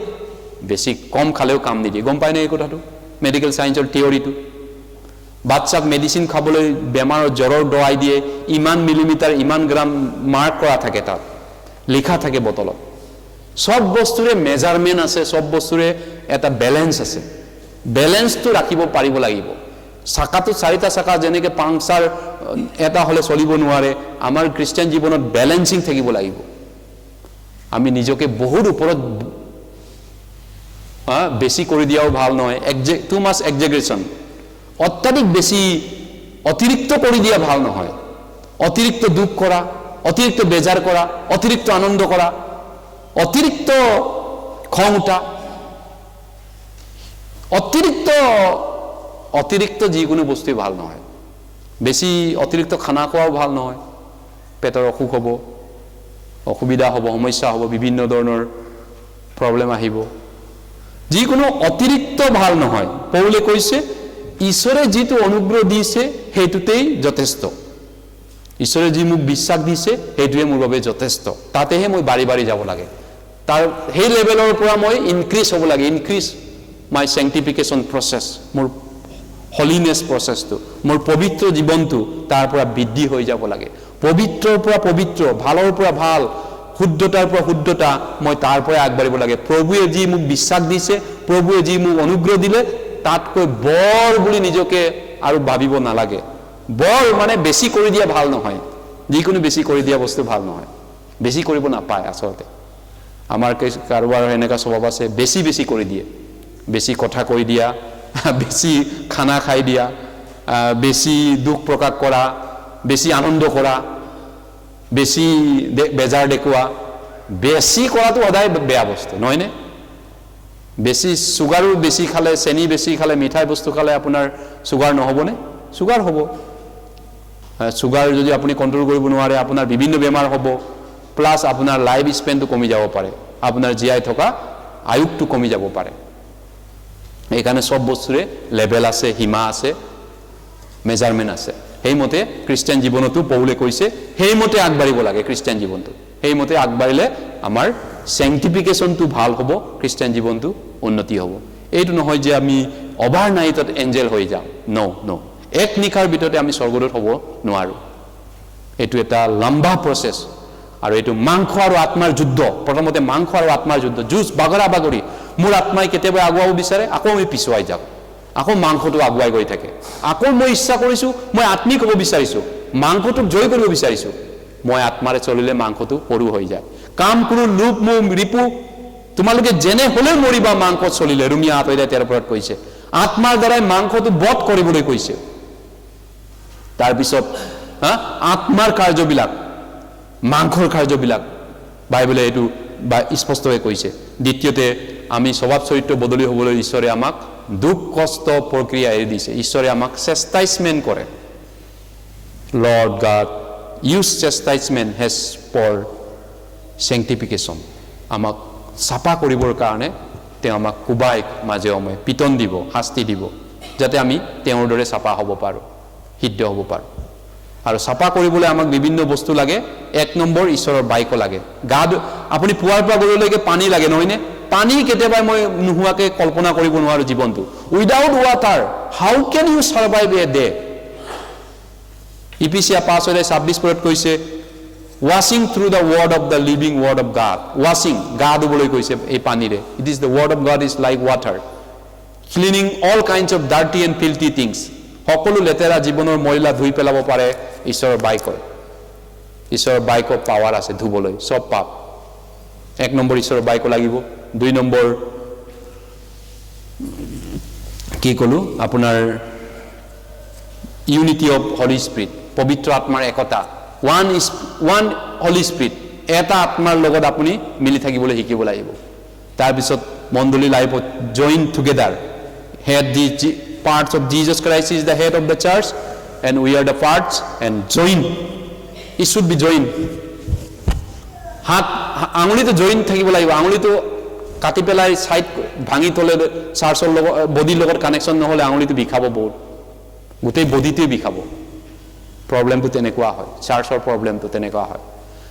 বেছি কম খালেও কাম নিদিয়ে গম পায় নে এই কথাটো মেডিকেল সায়েন্সৰ থিওৰিটো বাচ্চাক মেডিসিন খাবলৈ বেমাৰৰ জ্বৰৰ দৱাই দিয়ে ইমান মিলিমিটাৰ ইমান গ্ৰাম মাৰ্ক কৰা থাকে তাত লিখা থাকে বটলত সব বস্তুৰে মেজাৰমেন্ট আছে সব বস্তুৰে এটা ব্যালেন্স আছে ব্যালেন্সটো ৰাখিব পাৰিব লাগিব সাকাটো চাৰিটা সাকা যেনেকৈ পাংচাৰ এটা হলে চলিব নোৱাৰে আমাৰ খ্ৰীষ্টিয়ান জীৱনত ব্যালেন্সিং থাকিব লাগিব আমি নিজকে বহুত ওপৰত বেছি কৰি দিয়াও ভাল নহয় টু মাছ এক্সাজাৰেশ্যন অত্যাধিক বেছি অতিৰিক্ত কৰি দিয়া ভাল নহয় অতিৰিক্ত দুখ কৰা অতিৰিক্ত বেজাৰ কৰা অতিৰিক্ত আনন্দ কৰা অতিৰিক্ত খং উঠা অতিৰিক্ত যিকোনো বস্তু ভাল নহয় বেছি অতিৰিক্ত খানা খোৱাও ভাল নহয় পেটৰ অসুখ হ'ব অসুবিধা হ'ব সমস্যা হ'ব বিভিন্ন ধৰণৰ প্ৰবলেম আহিব যিকোনো অতিৰিক্ত ভাল নহয় পৌলে কৈছে ঈশ্বৰে যিটো অনুগ্ৰহ দিছে হেতুতেই যথেষ্ট ঈশ্বৰে যি মোক বিশ্বাস দিছে হেতুৱে মোৰ বাবে যথেষ্ট তাতেহে মই বাঢ়ি বাঢ়ি যাব লাগে তাৰ সেই লেভেলৰ পৰা মই ইনক্ৰিজ হ'ব লাগে ইনক্ৰিজ মাই sanctification process মোৰ holiness process to মোৰ পবিত্ৰ জীৱনটো তাৰ পৰা বৃদ্ধি হৈ যাব লাগে পবিত্ৰৰ পৰা পবিত্ৰ ভালৰ পৰা ভাল শুদ্ধতাৰ পৰা শুদ্ধতা মই তাৰ পৰা আগবাঢ়িব লাগে প্ৰভুৱে যি মোক বিশ্বাস দিছে প্ৰভুৱে যি মোক অনুগ্ৰহ দিলে তাতকৈ বৰ বুলি নিজকে আৰু ভাবিব নালাগে বৰ মানে বেছি কৰি দিয়া ভাল নহয় যিকোনো বেছি কৰি দিয়া বস্তু ভাল নহয় বেছি কৰিব নাপায় আসলতে আমাৰ কাৰোবাৰ এনেকা স্বভাৱ আছে বেছি বেছি কৰি দিয়ে বেছি কথা কৈ দিয়া বেছি খানা খাই দিয়া বেছি দুখ প্ৰকাশ কৰা বেছি আনন্দ কৰা বেছি বেজাৰ দেখুৱা বেছি কৰাটো সদায় বেয়া বস্তু নহয় নে বেছি সুগাৰো বেছি খালে চেনি বেছি খালে মিঠাই বস্তু খালে আপোনাৰ সুগাৰ নহবনে সুগাৰ হ'ব সুগাৰ যদি আপুনি কণ্ট্ৰল কৰিব নোৱাৰে আপোনাৰ বিভিন্ন বেমাৰ হ'ব প্লাছ আপোনাৰ লাইফ স্পেনটো কমি যাব পাৰে আপোনাৰ জীয়াই থকা আয়ুটো কমি যাব পাৰে এইকাৰণে সব বস্তুৰে লেভেল আছে সীমা আছে মেজাৰমেণ্ট আছে সেইমতে খ্ৰীষ্টিয়ান জীৱনতো পৌলে কৈছে সেইমতে আগবাঢ়িব লাগে খ্ৰীষ্টিয়ান জীৱনটো সেইমতে আগবাঢ়িলে আমাৰ স্যাংটিফিকেশনটো ভাল হ'ব খ্ৰীষ্টিয়ান জীৱনটো উন্নতি হ'ব এইটো নহয় যে আমি অভাৰনাইটত এঞ্জেল হৈ যাম নো এক নিশাৰ ভিতৰতে আমি স্বৰ্গদূত হ'ব নোৱাৰো এইটো এটা লম্বা প্ৰসেস আৰু এইটো মাংস আৰু আত্মাৰ যুদ্ধ প্ৰথমতে মাংস আৰু আত্মাৰ যুদ্ধ জুজ বাগৰা বাগৰি মোৰ আত্মাই কেতিয়াবা আগুৱাব বিচাৰে আকৌ আমি পিছুৱাই যাওঁ আকৌ মাংসটো আগুৱাই গৈ থাকে আকৌ মই ইচ্ছা কৰিছো মই আত্মিক হ'ব বিচাৰিছো মাংসটোক জয় কৰিব বিচাৰিছো মই আত্মাৰে চলিলে মাংসটো সৰু হৈ যায় কাম কৰো লোভ মোহ ৰিপু তোমালোকে যেনে হলে মৰিবা মাংসত চলিলে ৰুমিয়া 8:13 কৈছে আত্মাৰ দ্বাৰাই মাংসটো বধ কৰিবলৈ কৈছে তাৰ পিছত আত্মাৰ কাৰ্যবিলাক মাংসৰ কাৰ্যবিলাক বাইবেলে এইটো স্পষ্টকৈ কৈছে দ্বিতীয়তে আমি স্বভাৱ চৰিত্ৰ বদলি হ'বলৈ ঈশ্বৰে আমাক দুখ কষ্ট প্ৰক্ৰিয়া এৰি দিছে ঈশ্বৰে আমাক চেষ্টাইজমেন্ট কৰে Lord God use chastisement has for sanctification আমাক সাপা কৰিবৰ কাৰণে তেওঁ আমাক কুবাই মাজে সময়ে পিটন দিব শাস্তি দিব যাতে আমি তেওঁৰ দৰে সাপা হ'ব পাৰো সিদ্ধ হ'ব পাৰো আৰু সাপা কৰিবলৈ আমাক বিভিন্ন বস্তু লাগে এক নম্বৰ ঈশ্বৰৰ বাইক লাগে গাদ আপুনি পুৱাৰ পৰা গলৈকে পানী লাগে নহয়নে পানী কেতিয়াবা মই নুহুৱাকে কল্পনা কৰিব নোৱাৰো জীৱনটো without water how can you survive a day ইপিচিয়া 5:26 কৈছে washing through the word of the living word of God washing God boloi koise ei panire it is the word of God is like water cleaning all kinds of dirty and filthy things সকলো লেতেৰা জীৱনৰ ময়লা ধুই পেলাব পাৰে ঈশ্বৰৰ বাইকৰ পাৱাৰ আছে ধুবলৈ সব পাপ এক নম্বৰ ঈশ্বৰৰ বাইক লাগিব দুই নম্বৰ কি কলো আপোনাৰ ইউনিটি অফ হলি স্পিৰিট পবিত্ৰ আত্মাৰ একতা one holy spirit এটা আত্মাৰ লগত আপুনি মিলি থাকিবলৈ শিকিব লাগিব তাৰ পিছত মণ্ডলী লাইফত join together head the parts of Jesus Christ is the head of the church and we are the parts and join it should be join হাত আঙুলিটো জয়েন থাকিব লাগিব আঙুলিটো কাটি পেলাই সাইড ভাঙি তলে চাৰ্চৰ লগত বডিৰ লগত কানেকচন নহলে আঙুলিটো বিখাব বহুত গোটেই বডিতে বিখাব প্ৰবলেমটো তেনেকুৱা হয় চাৰ্চৰ প্ৰবলেমটো তেনেকুৱা হয়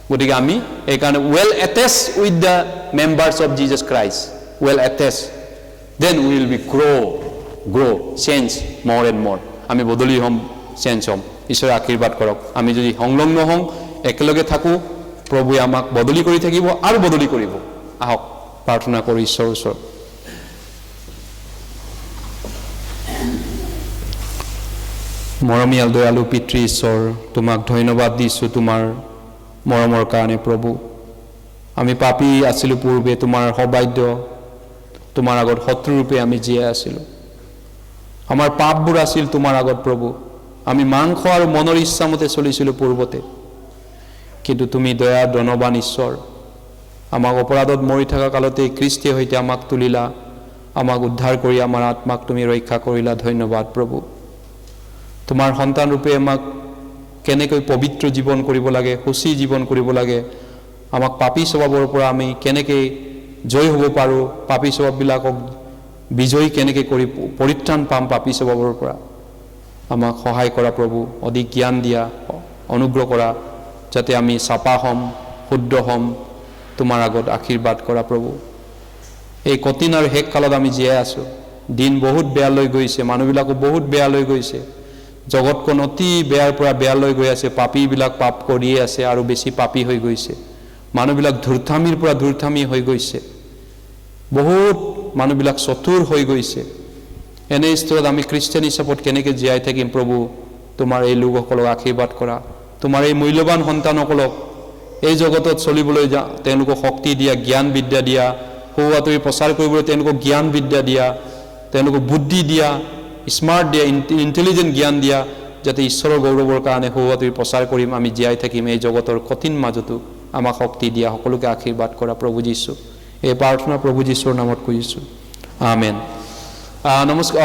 গতিকে আমি এই কাৰণে well attached with the members of Jesus Christ well attached then we will be grow change more and more আমি বদলি হম চেঞ্জ হম ঈশ্বৰৰ আশীৰ্বাদ কৰক আমি যদি সংলগ্ন হম একেলগে থাকো প্ৰভুৱে আমাক বদলি কৰি থাকিব আৰু বদলি কৰিব আহক প্ৰাৰ্থনা কৰি ঈশ্বৰৰ ওচৰত মৰমীয়াল দয়ালু পিতৃ ঈশ্বৰ তোমাক ধন্যবাদ দিছো তোমাৰ মৰমৰ কাৰণে প্ৰভু আমি পাপী আছিলো পূৰ্বে তোমাৰ সবাধ্য তোমাৰ আগত শত্ৰু ৰূপে আমি জীয়াই আছিলো আমাৰ পাপবোৰ আছিল তোমাৰ আগত প্ৰভু আমি মাংস আৰু মনৰ ইচ্ছা মতে চলিছিলো পূৰ্বতে কিন্তু তুমি দয়া ধনবান ঈশ্বৰ আমাক অপৰাধত মৰি থকা কালতে খ্ৰীষ্টে হৈতে আমাক তুলিলা আমাক উদ্ধাৰ কৰি আমাৰ আত্মাক তুমি ৰক্ষা কৰিলা ধন্যবাদ প্ৰভু তোমাৰ সন্তান ৰূপে আমাক কেনেকৈ পবিত্ৰ জীৱন কৰিব লাগে সুচী জীৱন কৰিব লাগে আমাক পাপী স্বভাৱৰ পৰা আমি কেনেকৈ জয় হ'ব পাৰো পাপী স্বভাৱবিলাকক বিজয় কেনেকৈ কৰি পৰিত্ৰাণ পাম পাপী স্বভাৱৰ পৰা আমাক সহায় কৰা প্ৰভু অধিক জ্ঞান দিয়া অনুগ্ৰহ কৰা যাতে আমি চাপা হম শুদ্ধ হম তোমাৰ আগত আশীৰ্বাদ কৰা প্ৰভু এই কঠিন আৰু শেষ কালত আমি জীয়াই আছো দিন বহুত বেয়া লৈ গৈছে মানুহবিলাকো বহুত বেয়া লৈ গৈছে জগতখন অতি বেয়াৰ পৰা বেয়া লৈ গৈ আছে পাপীবিলাক পাপ কৰিয়ে আছে আৰু বেছি পাপী হৈ গৈছে মানুহবিলাক ধূৰ্তামীৰ পৰা ধূৰ্তামী হৈ গৈছে বহুত মানুহবিলাক চতুৰ হৈ গৈছে এনে স্তৰত আমি খ্ৰীষ্টিয়ান হিচাপত কেনেকৈ জীয়াই থাকিম প্ৰভু তোমাৰ এই লোকসকলক আশীৰ্বাদ কৰা তোমাৰ এই মূল্যৱান সন্তানসকলক এই জগতত চলিবলৈ তেওঁলোকক শক্তি দিয়া জ্ঞান বিদ্যা দিয়া সৌৱাতৰি প্ৰচাৰ কৰিবলৈ তেওঁলোকক জ্ঞান বিদ্যা দিয়া তেওঁলোকক বুদ্ধি দিয়া স্মাৰ্ট দিয়া ইণ্টেলিজেন্ট জ্ঞান দিয়া যাতে ঈশ্বৰৰ গৌৰৱৰ কাৰণে সৌৱাতৰি প্ৰচাৰ কৰিম আমি জীয়াই থাকিম এই জগতৰ কঠিন মাজতো আমাক শক্তি দিয়া সকলোকে আশীৰ্বাদ কৰা প্ৰভু যীশু এই প্ৰাৰ্থনা প্ৰভু যীশুৰ নামত কৰিছো আমেন নমস্কাৰ